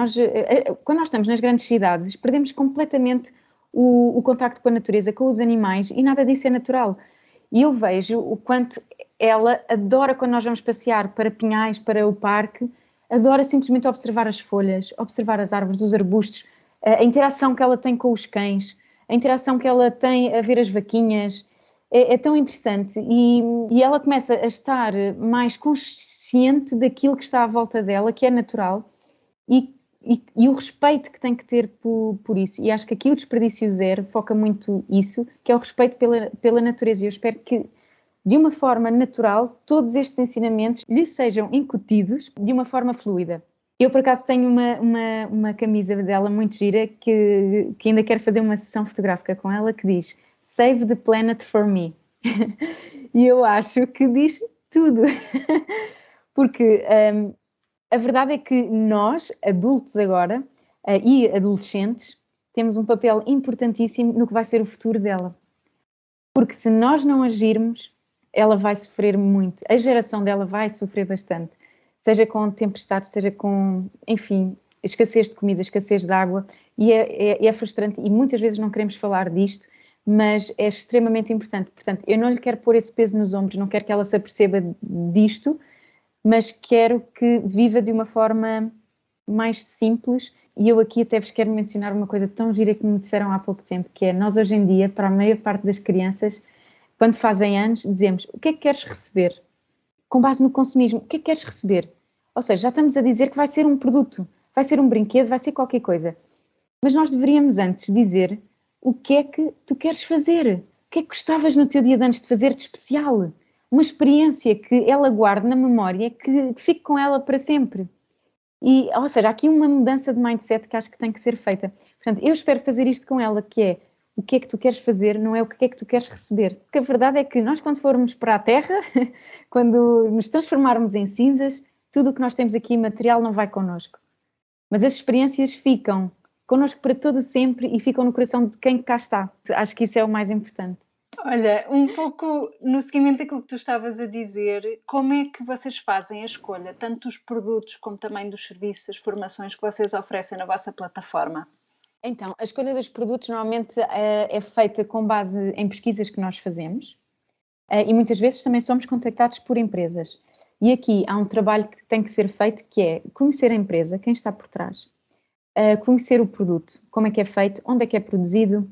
quando nós estamos nas grandes cidades, perdemos completamente o contacto com a natureza, com os animais, e nada disso é natural. E eu vejo o quanto ela adora quando nós vamos passear para Pinhais, para o parque, adora simplesmente observar as folhas, observar as árvores, os arbustos, a interação que ela tem com os cães, a interação que ela tem a ver as vaquinhas. é tão interessante e ela começa a estar mais consciente daquilo que está à volta dela, que é natural, e o respeito que tem que ter por isso. E acho que aqui o Desperdício Zero foca muito isso, que é o respeito pela natureza. E eu espero que, de uma forma natural, todos estes ensinamentos lhe sejam incutidos de uma forma fluida. Eu, por acaso, tenho uma camisa dela muito gira que ainda quero fazer uma sessão fotográfica com ela que diz Save the Planet for Me. E eu acho que diz tudo. Porque a verdade é que nós, adultos agora, e adolescentes, temos um papel importantíssimo no que vai ser o futuro dela. Porque se nós não agirmos, ela vai sofrer muito. A geração dela vai sofrer bastante. Seja com tempestade, seja com, enfim, escassez de comida, escassez de água. E é frustrante e muitas vezes não queremos falar disto, mas é extremamente importante. Portanto, eu não lhe quero pôr esse peso nos ombros, não quero que ela se aperceba disto, mas quero que viva de uma forma mais simples. E eu aqui até vos quero mencionar uma coisa tão gira que me disseram há pouco tempo, que é, nós hoje em dia, para a maior parte das crianças, quando fazem anos, dizemos, o que é que queres receber? Com base no consumismo, o que é que queres receber? Ou seja, já estamos a dizer que vai ser um produto, vai ser um brinquedo, vai ser qualquer coisa. Mas nós deveríamos antes dizer o que é que tu queres fazer? O que é que gostavas no teu dia de anos de fazer de especial? Uma experiência que ela guarde na memória, que fique com ela para sempre. E, ou seja, há aqui uma mudança de mindset que acho que tem que ser feita. Portanto, eu espero fazer isto com ela, que é o que é que tu queres fazer, não é o que é que tu queres receber. Porque a verdade é que nós, quando formos para a Terra, quando nos transformarmos em cinzas, tudo o que nós temos aqui material não vai connosco. Mas as experiências ficam connosco para todo sempre e ficam no coração de quem cá está. Acho que isso é o mais importante. Olha, um pouco no seguimento daquilo que tu estavas a dizer, como é que vocês fazem a escolha, tanto dos produtos como também dos serviços, as formações que vocês oferecem na vossa plataforma? Então, a escolha dos produtos normalmente é feita com base em pesquisas que nós fazemos e muitas vezes também somos contactados por empresas. E aqui há um trabalho que tem que ser feito, que é conhecer a empresa, quem está por trás, conhecer o produto, como é que é feito, onde é que é produzido,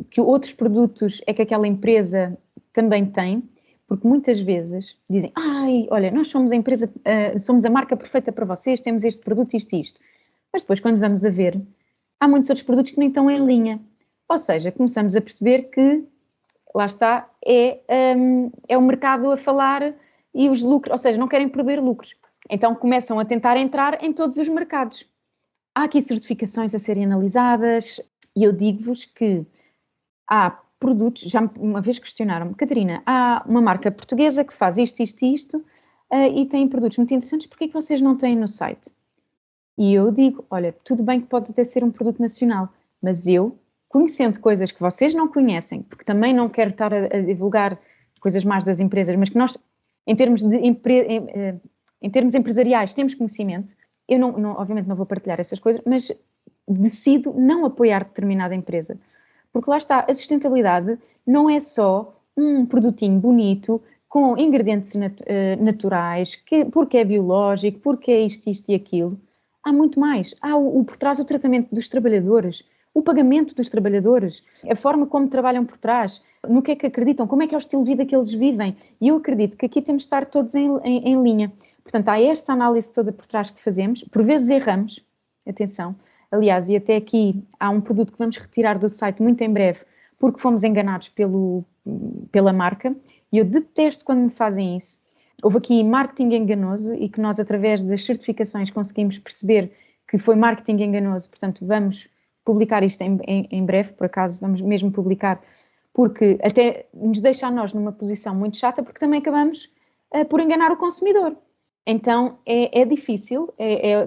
que outros produtos é que aquela empresa também tem, porque muitas vezes dizem, olha, nós somos a empresa, somos a marca perfeita para vocês, temos este produto, isto e isto. Mas depois, quando vamos a ver, há muitos outros produtos que nem estão em linha. Ou seja, começamos a perceber que, lá está, é o mercado a falar e os lucros, ou seja, não querem perder lucros. Então começam a tentar entrar em todos os mercados. Há aqui certificações a serem analisadas e eu digo-vos que há produtos, já uma vez questionaram-me, Catarina, há uma marca portuguesa que faz isto, isto e isto e tem produtos muito interessantes, porquê é que vocês não têm no site? E eu digo, olha, tudo bem que pode até ser um produto nacional, mas eu, conhecendo coisas que vocês não conhecem, porque também não quero estar a divulgar coisas más das empresas, mas que nós, em termos empresariais, temos conhecimento, eu obviamente não vou partilhar essas coisas, mas decido não apoiar determinada empresa. Porque lá está, a sustentabilidade não é só um produtinho bonito, com ingredientes naturais, porque é biológico, porque é isto e aquilo. Há muito mais. Há por trás o tratamento dos trabalhadores, o pagamento dos trabalhadores, a forma como trabalham por trás, no que é que acreditam, como é que é o estilo de vida que eles vivem. E eu acredito que aqui temos de estar todos em linha. Portanto, há esta análise toda por trás que fazemos. Por vezes erramos, atenção. Aliás, e até aqui há um produto que vamos retirar do site muito em breve, porque fomos enganados pela marca. E eu detesto quando me fazem isso. Houve aqui marketing enganoso e que nós, através das certificações, conseguimos perceber que foi marketing enganoso. Portanto, vamos publicar isto em breve, por acaso, vamos mesmo publicar, porque até nos deixa a nós numa posição muito chata, porque também acabamos por enganar o consumidor. Então, é difícil,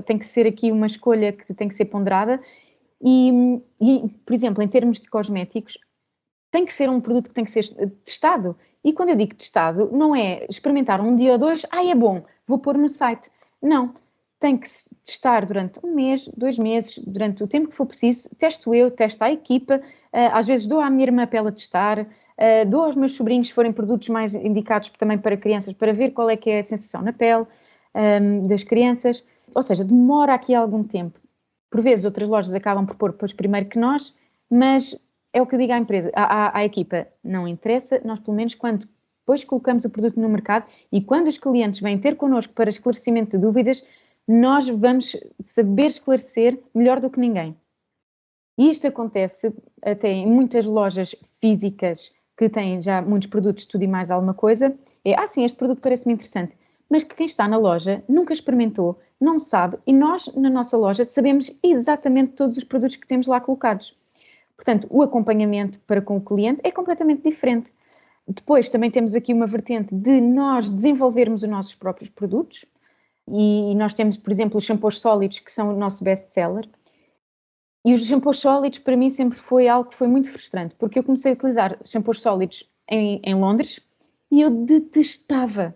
tem que ser aqui uma escolha que tem que ser ponderada e, por exemplo, em termos de cosméticos, tem que ser um produto que tem que ser testado. E quando eu digo testado, não é experimentar um dia ou dois, é bom, vou pôr no site. Não, tem que testar durante 1 mês, 2 meses, durante o tempo que for preciso. Testo eu, testo a equipa, às vezes dou à minha irmã para ela testar, dou aos meus sobrinhos, se forem produtos mais indicados também para crianças, para ver qual é que é a sensação na pele das crianças. Ou seja, demora aqui algum tempo. Por vezes outras lojas acabam por pôr depois primeiro que nós, mas é o que eu digo à empresa, à equipa, não interessa, nós pelo menos quando depois colocamos o produto no mercado e quando os clientes vêm ter connosco para esclarecimento de dúvidas, nós vamos saber esclarecer melhor do que ninguém. E isto acontece até em muitas lojas físicas que têm já muitos produtos, tudo e mais alguma coisa, sim, este produto parece-me interessante, mas que quem está na loja nunca experimentou, não sabe, e nós, na nossa loja, sabemos exatamente todos os produtos que temos lá colocados. Portanto, o acompanhamento para com o cliente é completamente diferente. Depois, também temos aqui uma vertente de nós desenvolvermos os nossos próprios produtos, e nós temos, por exemplo, os shampoos sólidos, que são o nosso best-seller. E os shampoos sólidos, para mim, sempre foi algo que foi muito frustrante, porque eu comecei a utilizar shampoos sólidos em Londres e eu detestava.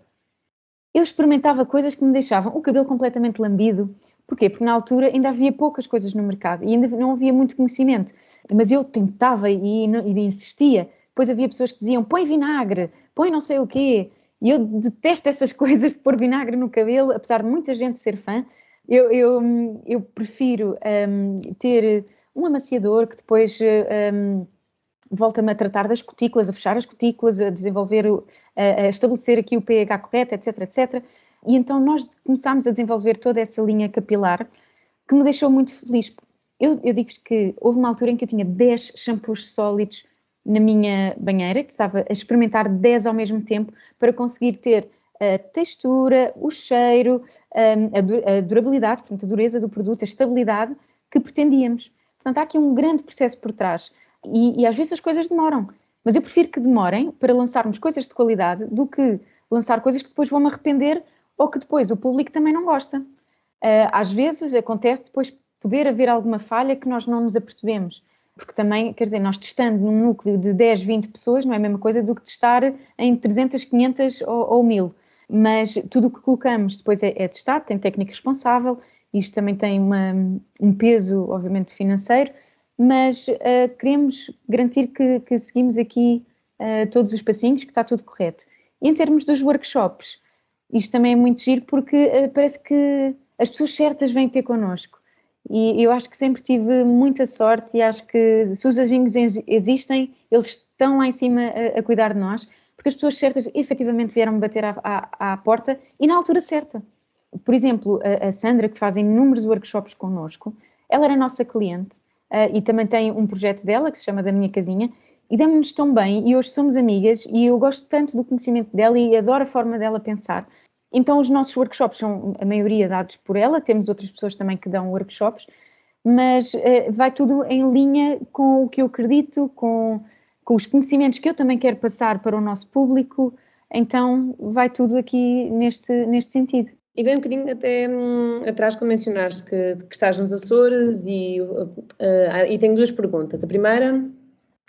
Eu experimentava coisas que me deixavam o cabelo completamente lambido. Porquê? Porque na altura ainda havia poucas coisas no mercado e ainda não havia muito conhecimento. Mas eu tentava e insistia. Depois havia pessoas que diziam, põe vinagre, põe não sei o quê. E eu detesto essas coisas de pôr vinagre no cabelo, apesar de muita gente ser fã. Eu prefiro ter um amaciador que depois volta-me a tratar das cutículas, a fechar as cutículas, a desenvolver, a estabelecer aqui o pH correto, etc, etc. E então nós começámos a desenvolver toda essa linha capilar que me deixou muito feliz. Eu digo-vos que houve uma altura em que eu tinha 10 shampoos sólidos na minha banheira, que estava a experimentar 10 ao mesmo tempo para conseguir ter a textura, o cheiro, a durabilidade, portanto a dureza do produto, a estabilidade que pretendíamos. Portanto, há aqui um grande processo por trás e às vezes as coisas demoram, mas eu prefiro que demorem para lançarmos coisas de qualidade do que lançar coisas que depois vão-me arrepender ou que depois o público também não gosta. Às vezes acontece depois poder haver alguma falha que nós não nos apercebemos. Porque também, quer dizer, nós testando num núcleo de 10, 20 pessoas não é a mesma coisa do que testar em 300, 500 ou 1000. Mas tudo o que colocamos depois é testado, tem técnica responsável, isto também tem um peso, obviamente, financeiro, mas queremos garantir que seguimos aqui todos os passinhos, que está tudo correto. E em termos dos workshops, isto também é muito giro porque parece que as pessoas certas vêm ter connosco. E eu acho que sempre tive muita sorte e acho que se os agentes existem, eles estão lá em cima a cuidar de nós, porque as pessoas certas efetivamente vieram-me bater à porta e na altura certa. Por exemplo, a Sandra, que faz inúmeros workshops connosco, ela era nossa cliente e também tem um projeto dela que se chama Da Minha Casinha e demos-nos tão bem e hoje somos amigas e eu gosto tanto do conhecimento dela e adoro a forma dela pensar. Então os nossos workshops são a maioria dados por ela, temos outras pessoas também que dão workshops, mas vai tudo em linha com o que eu acredito, com os conhecimentos que eu também quero passar para o nosso público, então vai tudo aqui neste sentido. E vem um bocadinho até atrás quando mencionaste que estás nos Açores e tenho duas perguntas. A primeira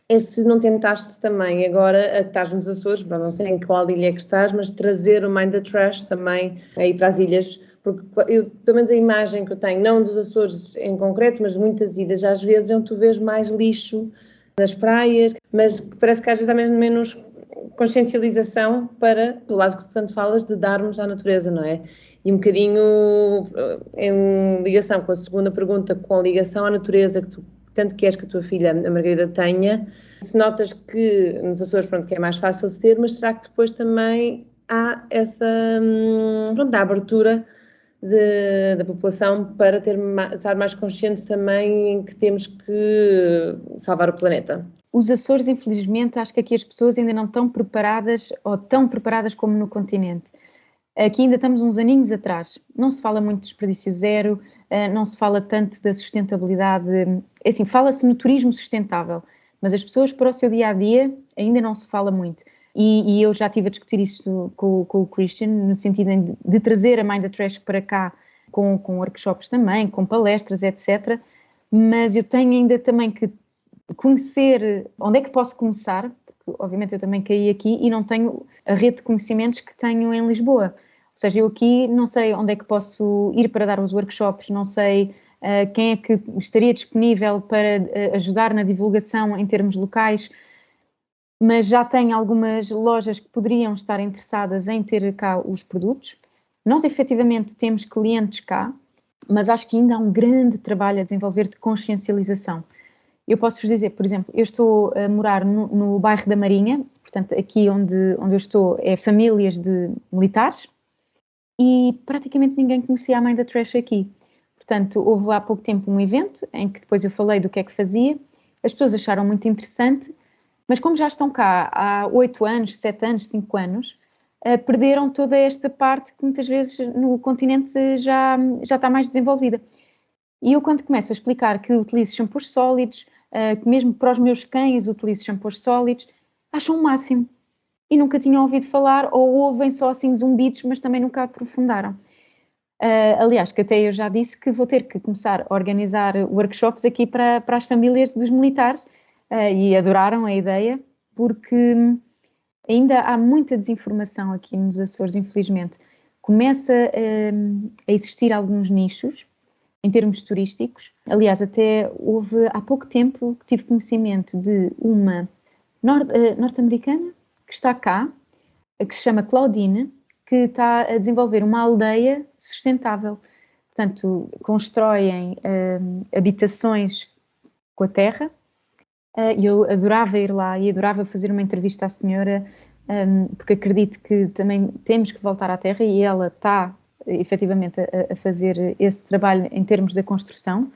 é se não tentaste também agora, estás nos Açores, não sei em qual ilha é que estás, mas trazer o Mind the Trash também aí para as ilhas, porque eu, pelo menos a imagem que eu tenho, não dos Açores em concreto, mas de muitas ilhas, às vezes é onde tu vês mais lixo nas praias, mas parece que às vezes há mesmo menos consciencialização para, do lado que tu tanto falas, de darmos à natureza, não é? E um bocadinho em ligação com a segunda pergunta, com a ligação à natureza que tu tanto queres que a tua filha, a Margarida, tenha, se notas que nos Açores, pronto, que é mais fácil de ter, mas será que depois também há essa a abertura da população para estar mais consciente também em que temos que salvar o planeta? Os Açores, infelizmente, acho que aqui as pessoas ainda não estão preparadas ou tão preparadas como no continente. Aqui ainda estamos uns aninhos atrás. Não se fala muito de desperdício zero, não se fala tanto da sustentabilidade. É assim, fala-se no turismo sustentável, mas as pessoas para o seu dia-a-dia ainda não se fala muito. E eu já estive a discutir isto com o Christian, no sentido de trazer a Mind the Trash para cá, com workshops também, com palestras, etc. Mas eu tenho ainda também que conhecer onde é que posso começar, porque obviamente eu também caí aqui e não tenho a rede de conhecimentos que tenho em Lisboa. Ou seja, eu aqui não sei onde é que posso ir para dar os workshops, não sei quem é que estaria disponível para ajudar na divulgação em termos locais, mas já tenho algumas lojas que poderiam estar interessadas em ter cá os produtos. Nós efetivamente temos clientes cá, mas acho que ainda há um grande trabalho a desenvolver de consciencialização. Eu posso-vos dizer, por exemplo, eu estou a morar no bairro da Marinha, portanto, aqui onde eu estou é famílias de militares, e praticamente ninguém conhecia a Mãe da Trash aqui. Portanto, houve há pouco tempo um evento em que depois eu falei do que é que fazia, as pessoas acharam muito interessante, mas como já estão cá há 8 anos, 7 anos, 5 anos, perderam toda esta parte que muitas vezes no continente já está mais desenvolvida. E eu quando começo a explicar que utilizo shampoos sólidos, que mesmo para os meus cães utilizo shampoos sólidos, acham o máximo. E nunca tinham ouvido falar, ou ouvem só assim zumbidos, mas também nunca aprofundaram. Aliás, que até eu já disse que vou ter que começar a organizar workshops aqui para as famílias dos militares, e adoraram a ideia, porque ainda há muita desinformação aqui nos Açores, infelizmente. Começa a existir alguns nichos, em termos turísticos. Aliás, até houve há pouco tempo que tive conhecimento de uma norte-americana que está cá, que se chama Claudine, que está a desenvolver uma aldeia sustentável. Portanto, constroem habitações com a terra. E eu adorava ir lá e adorava fazer uma entrevista à senhora, porque acredito que também temos que voltar à terra e ela está efetivamente a fazer esse trabalho em termos da construção.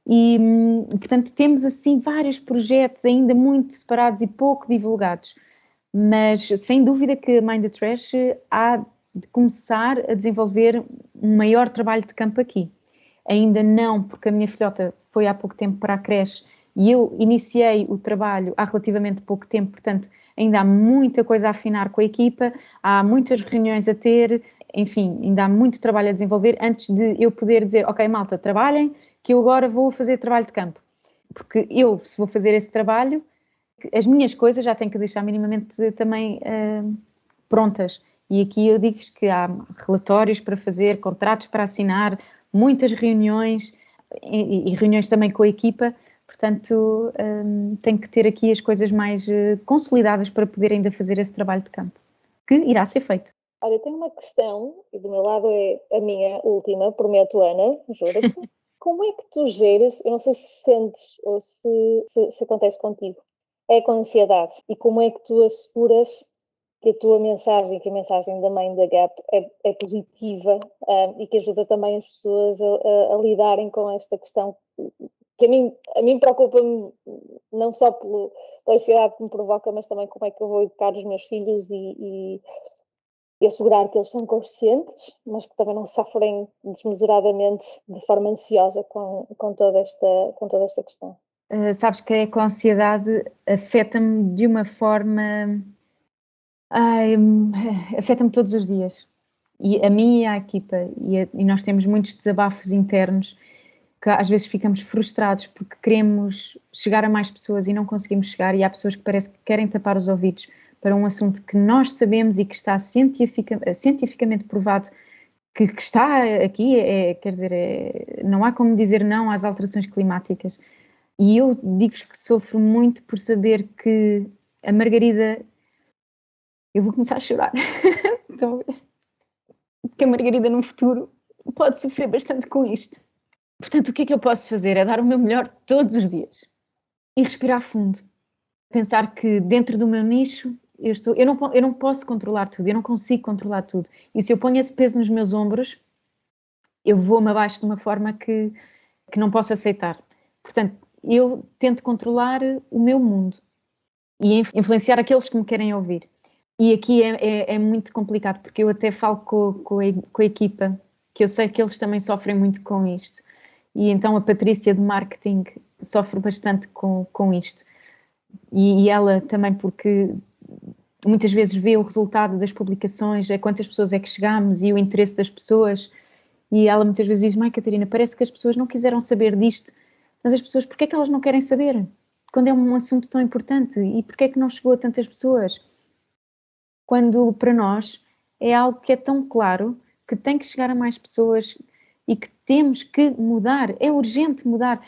E, portanto, temos assim vários projetos ainda muito separados e pouco divulgados. Mas, sem dúvida que a Mind the Trash há de começar a desenvolver um maior trabalho de campo aqui. Ainda não, porque a minha filhota foi há pouco tempo para a creche e eu iniciei o trabalho há relativamente pouco tempo, portanto, ainda há muita coisa a afinar com a equipa, há muitas reuniões a ter, enfim, ainda há muito trabalho a desenvolver antes de eu poder dizer, ok, malta, trabalhem, que eu agora vou fazer trabalho de campo. Porque eu, se vou fazer esse trabalho, as minhas coisas já tenho que deixar minimamente também prontas. E aqui eu digo-vos que há relatórios para fazer, contratos para assinar, muitas reuniões e reuniões também com a equipa. Portanto, tenho que ter aqui as coisas mais consolidadas para poder ainda fazer esse trabalho de campo, que irá ser feito. Olha, tenho uma questão, e do meu lado é a minha última, prometo, Ana, juro-te. Como é que tu geres, eu não sei se sentes ou se acontece contigo, é com ansiedade, e como é que tu asseguras que a tua mensagem, que a mensagem da Mind the Gap é positiva e que ajuda também as pessoas a lidarem com esta questão que a mim preocupa-me não só pela ansiedade que me provoca, mas também como é que eu vou educar os meus filhos e assegurar que eles são conscientes, mas que também não sofrem desmesuradamente de forma ansiosa com toda esta questão. Sabes que a ansiedade afeta-me de uma forma... afeta-me todos os dias. E a mim e à equipa. E nós temos muitos desabafos internos que às vezes ficamos frustrados porque queremos chegar a mais pessoas e não conseguimos chegar, e há pessoas que parece que querem tapar os ouvidos para um assunto que nós sabemos e que está cientificamente provado que está aqui, quer dizer, não há como dizer não às alterações climáticas. E eu digo-vos que sofro muito por saber que a Margarida... Eu vou começar a chorar. Então, que a Margarida no futuro pode sofrer bastante com isto. Portanto, o que é que eu posso fazer? É dar o meu melhor todos os dias. E respirar fundo. Pensar que dentro do meu nicho, eu não posso controlar tudo, eu não consigo controlar tudo. E se eu ponho esse peso nos meus ombros, eu vou-me abaixo de uma forma que não posso aceitar. Portanto, eu tento controlar o meu mundo e influenciar aqueles que me querem ouvir. E aqui é muito complicado, porque eu até falo com a equipa, que eu sei que eles também sofrem muito com isto. E então a Patrícia de marketing sofre bastante com isto. E ela também, porque muitas vezes vê o resultado das publicações, a quantas pessoas é que chegamos e o interesse das pessoas. E ela muitas vezes diz, mãe Catarina, parece que as pessoas não quiseram saber disto, mas as pessoas, porquê é que elas não querem saber? Quando é um assunto tão importante, e porquê é que não chegou a tantas pessoas? Quando para nós é algo que é tão claro, que tem que chegar a mais pessoas e que temos que mudar, é urgente mudar.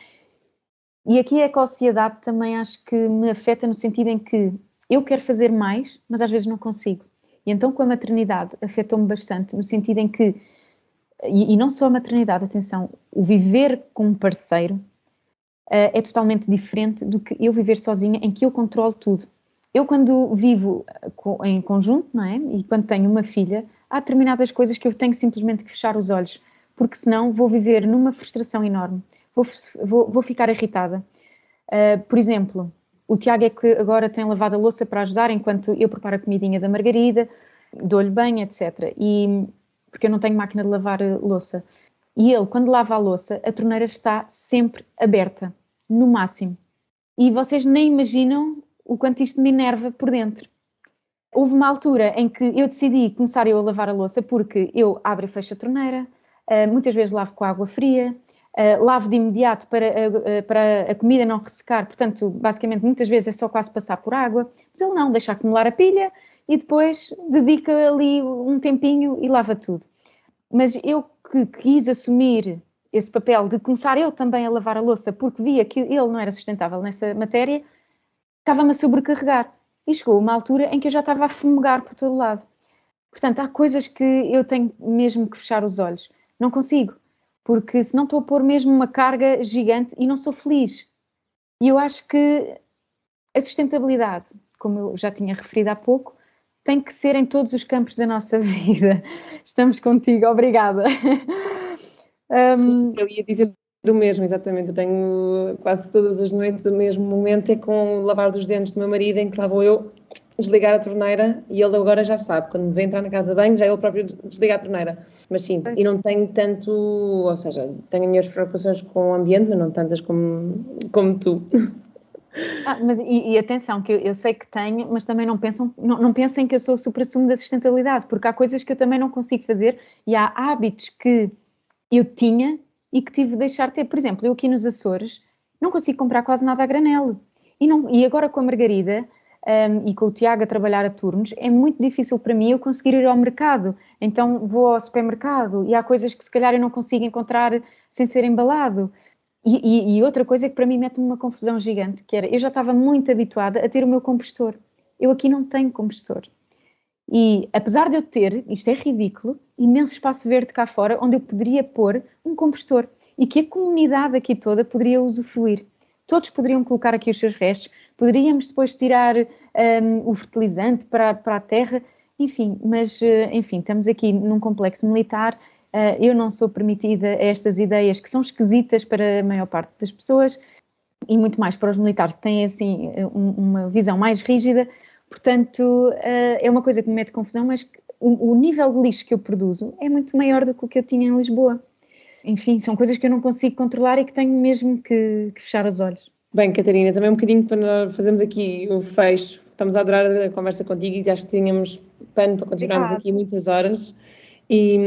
E aqui a ansiedade também acho que me afeta no sentido em que eu quero fazer mais, mas às vezes não consigo. E então com a maternidade afetou-me bastante, no sentido em que, e não só a maternidade, atenção, o viver com um parceiro é totalmente diferente do que eu viver sozinha, em que eu controlo tudo. Eu, quando vivo em conjunto, não é? E quando tenho uma filha, há determinadas coisas que eu tenho simplesmente que fechar os olhos, porque senão vou viver numa frustração enorme, vou ficar irritada. Por exemplo, o Tiago é que agora tem lavado a louça para ajudar, enquanto eu preparo a comidinha da Margarida, dou-lhe banho, etc. Porque eu não tenho máquina de lavar louça. E ele, quando lava a louça, a torneira está sempre aberta, no máximo. E vocês nem imaginam o quanto isto me enerva por dentro. Houve uma altura em que eu decidi começar eu a lavar a louça, porque eu abro e fecho a torneira, muitas vezes lavo com água fria, lavo de imediato para a comida não ressecar, portanto, basicamente, muitas vezes é só quase passar por água, mas ele não, deixa acumular a pilha e depois dedica ali um tempinho e lava tudo. Mas eu que quis assumir esse papel de começar eu também a lavar a louça, porque via que ele não era sustentável nessa matéria, estava-me a sobrecarregar. E chegou uma altura em que eu já estava a fumegar por todo lado. Portanto, há coisas que eu tenho mesmo que fechar os olhos. Não consigo, porque senão estou a pôr mesmo uma carga gigante e não sou feliz. E eu acho que a sustentabilidade, como eu já tinha referido há pouco, tem que ser em todos os campos da nossa vida. Estamos contigo, obrigada. Eu ia dizer o mesmo, exatamente. Eu tenho quase todas as noites o mesmo momento, é com o lavar dos dentes do meu marido, em que lá vou eu desligar a torneira e ele agora já sabe, quando vem entrar na casa de banho, já ele próprio desliga a torneira. Mas sim, e não tenho tanto, ou seja, tenho as minhas preocupações com o ambiente, mas não tantas como tu. Mas atenção, que eu sei que tenho, mas também não pensem que eu sou o supra-sumo da sustentabilidade, porque há coisas que eu também não consigo fazer e há hábitos que eu tinha e que tive de deixar de ter. Por exemplo, eu aqui nos Açores não consigo comprar quase nada a granel. E agora com a Margarida e com o Tiago a trabalhar a turnos, é muito difícil para mim eu conseguir ir ao mercado. Então vou ao supermercado e há coisas que se calhar eu não consigo encontrar sem ser embalado. E outra coisa que para mim mete-me uma confusão gigante, que era, eu já estava muito habituada a ter o meu compostor. Eu aqui não tenho compostor. E apesar de eu ter, isto é ridículo, imenso espaço verde cá fora, onde eu poderia pôr um compostor e que a comunidade aqui toda poderia usufruir. Todos poderiam colocar aqui os seus restos, poderíamos depois tirar o fertilizante para a terra, enfim, mas estamos aqui num complexo militar. Eu não sou permitida a estas ideias que são esquisitas para a maior parte das pessoas e muito mais para os militares que têm assim uma visão mais rígida. Portanto, é uma coisa que me mete confusão, mas o nível de lixo que eu produzo é muito maior do que o que eu tinha em Lisboa. Enfim, são coisas que eu não consigo controlar e que tenho mesmo que fechar os olhos. Bem, Catarina, também um bocadinho para fazermos aqui o fecho. Estamos a adorar a conversa contigo e acho que tínhamos pano para continuarmos aqui muitas horas. E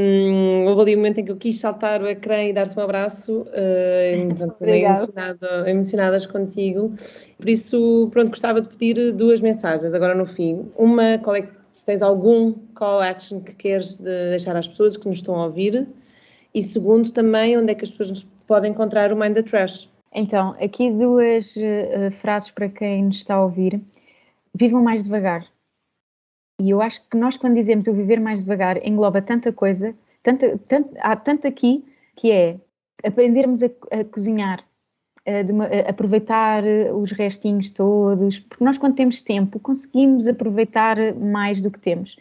houve ali um momento em que eu quis saltar o ecrã e dar-te um abraço, também emocionadas contigo. Por isso, pronto, gostava de pedir duas mensagens agora no fim. Uma, qual é que, se tens algum call action que queres deixar às pessoas que nos estão a ouvir? E segundo, também, onde é que as pessoas nos podem encontrar o Mind the Trash? Então, aqui duas frases para quem nos está a ouvir. Vivam mais devagar. E eu acho que nós, quando dizemos o viver mais devagar, engloba tanta coisa, há tanto aqui, que é aprendermos a cozinhar, aproveitar os restinhos todos, porque nós, quando temos tempo, conseguimos aproveitar mais do que temos.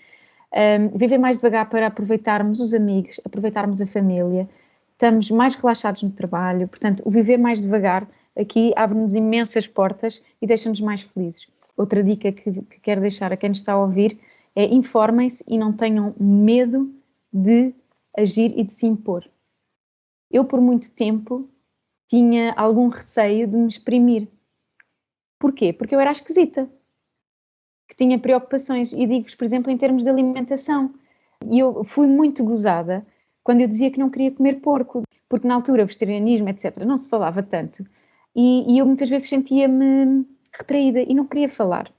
Viver mais devagar para aproveitarmos os amigos, aproveitarmos a família, estamos mais relaxados no trabalho, portanto, o viver mais devagar aqui abre-nos imensas portas e deixa-nos mais felizes. Outra dica que quero deixar a quem nos está a ouvir é informem-se e não tenham medo de agir e de se impor. Eu, por muito tempo, tinha algum receio de me exprimir. Porquê? Porque eu era esquisita, que tinha preocupações. E digo-vos, por exemplo, em termos de alimentação. E eu fui muito gozada quando eu dizia que não queria comer porco, porque na altura o vegetarianismo, etc., não se falava tanto. E eu muitas vezes sentia-me retraída e não queria falar.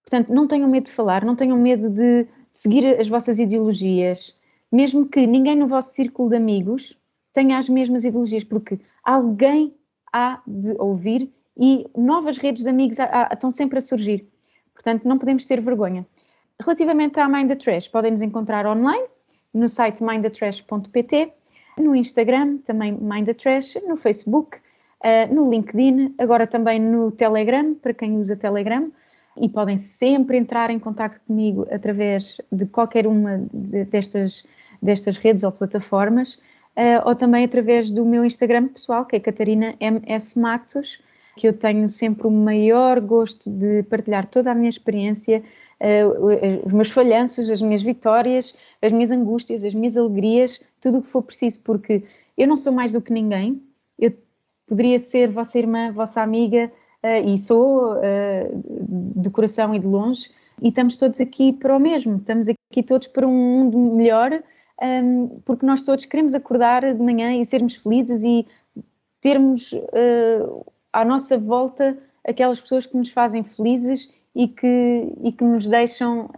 Portanto, não tenham medo de falar, não tenham medo de seguir as vossas ideologias, mesmo que ninguém no vosso círculo de amigos tenha as mesmas ideologias, porque alguém há de ouvir e novas redes de amigos estão sempre a surgir. Portanto, não podemos ter vergonha. Relativamente à Mind the Trash, podem nos encontrar online, no site mindthetrash.pt, no Instagram, também Mind the Trash, no Facebook. no LinkedIn, agora também no Telegram, para quem usa Telegram, e podem sempre entrar em contacto comigo através de qualquer uma destas redes ou plataformas, ou também através do meu Instagram pessoal, que é Catarina MS Matos, que eu tenho sempre o maior gosto de partilhar toda a minha experiência, os meus falhanços, as minhas vitórias, as minhas angústias, as minhas alegrias, tudo o que for preciso, porque eu não sou mais do que ninguém, eu poderia ser vossa irmã, vossa amiga, e sou de coração e de longe, e estamos todos aqui para o mesmo, estamos aqui todos para um mundo melhor, porque nós todos queremos acordar de manhã e sermos felizes e termos à nossa volta aquelas pessoas que nos fazem felizes e que nos deixam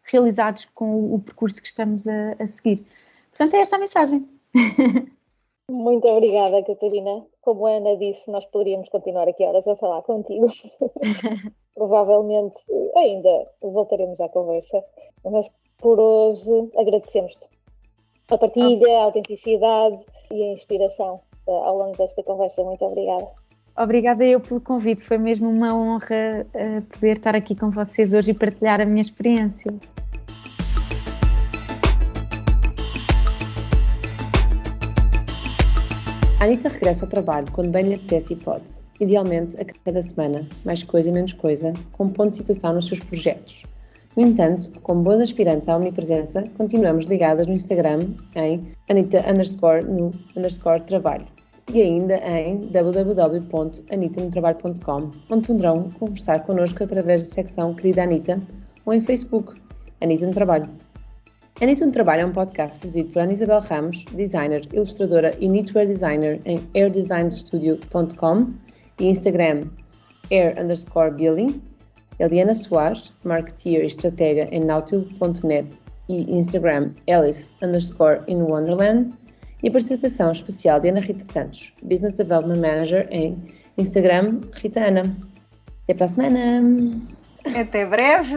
realizados com o percurso que estamos a seguir. Portanto, é esta a mensagem. Muito obrigada, Catarina. Como a Ana disse, nós poderíamos continuar aqui horas a falar contigo. Provavelmente ainda voltaremos à conversa, mas por hoje agradecemos-te a partilha, a autenticidade e a inspiração ao longo desta conversa. Muito obrigada. Obrigada eu pelo convite, foi mesmo uma honra poder estar aqui com vocês hoje e partilhar a minha experiência. A Anitta regressa ao trabalho quando bem lhe apetece e pode, idealmente a cada semana, mais coisa menos coisa, com um ponto de situação nos seus projetos. No entanto, como boas aspirantes à omnipresença, continuamos ligadas no Instagram em Anitta_trabalho e ainda em www.anitanotrabalho.com, onde poderão conversar connosco através da secção Querida Anitta ou em Facebook, Anitta no Trabalho. Anitta no Trabalho é um podcast produzido por Ana Isabel Ramos, designer, ilustradora e knitwear designer em airdesignstudio.com e Instagram air_billing, Eliana Soares, marketeer e estratega em nautil.net e Instagram Alice_in Wonderland, e a participação especial de Ana Rita Santos, Business Development Manager em Instagram Rita Ana. Até para a semana! Até breve!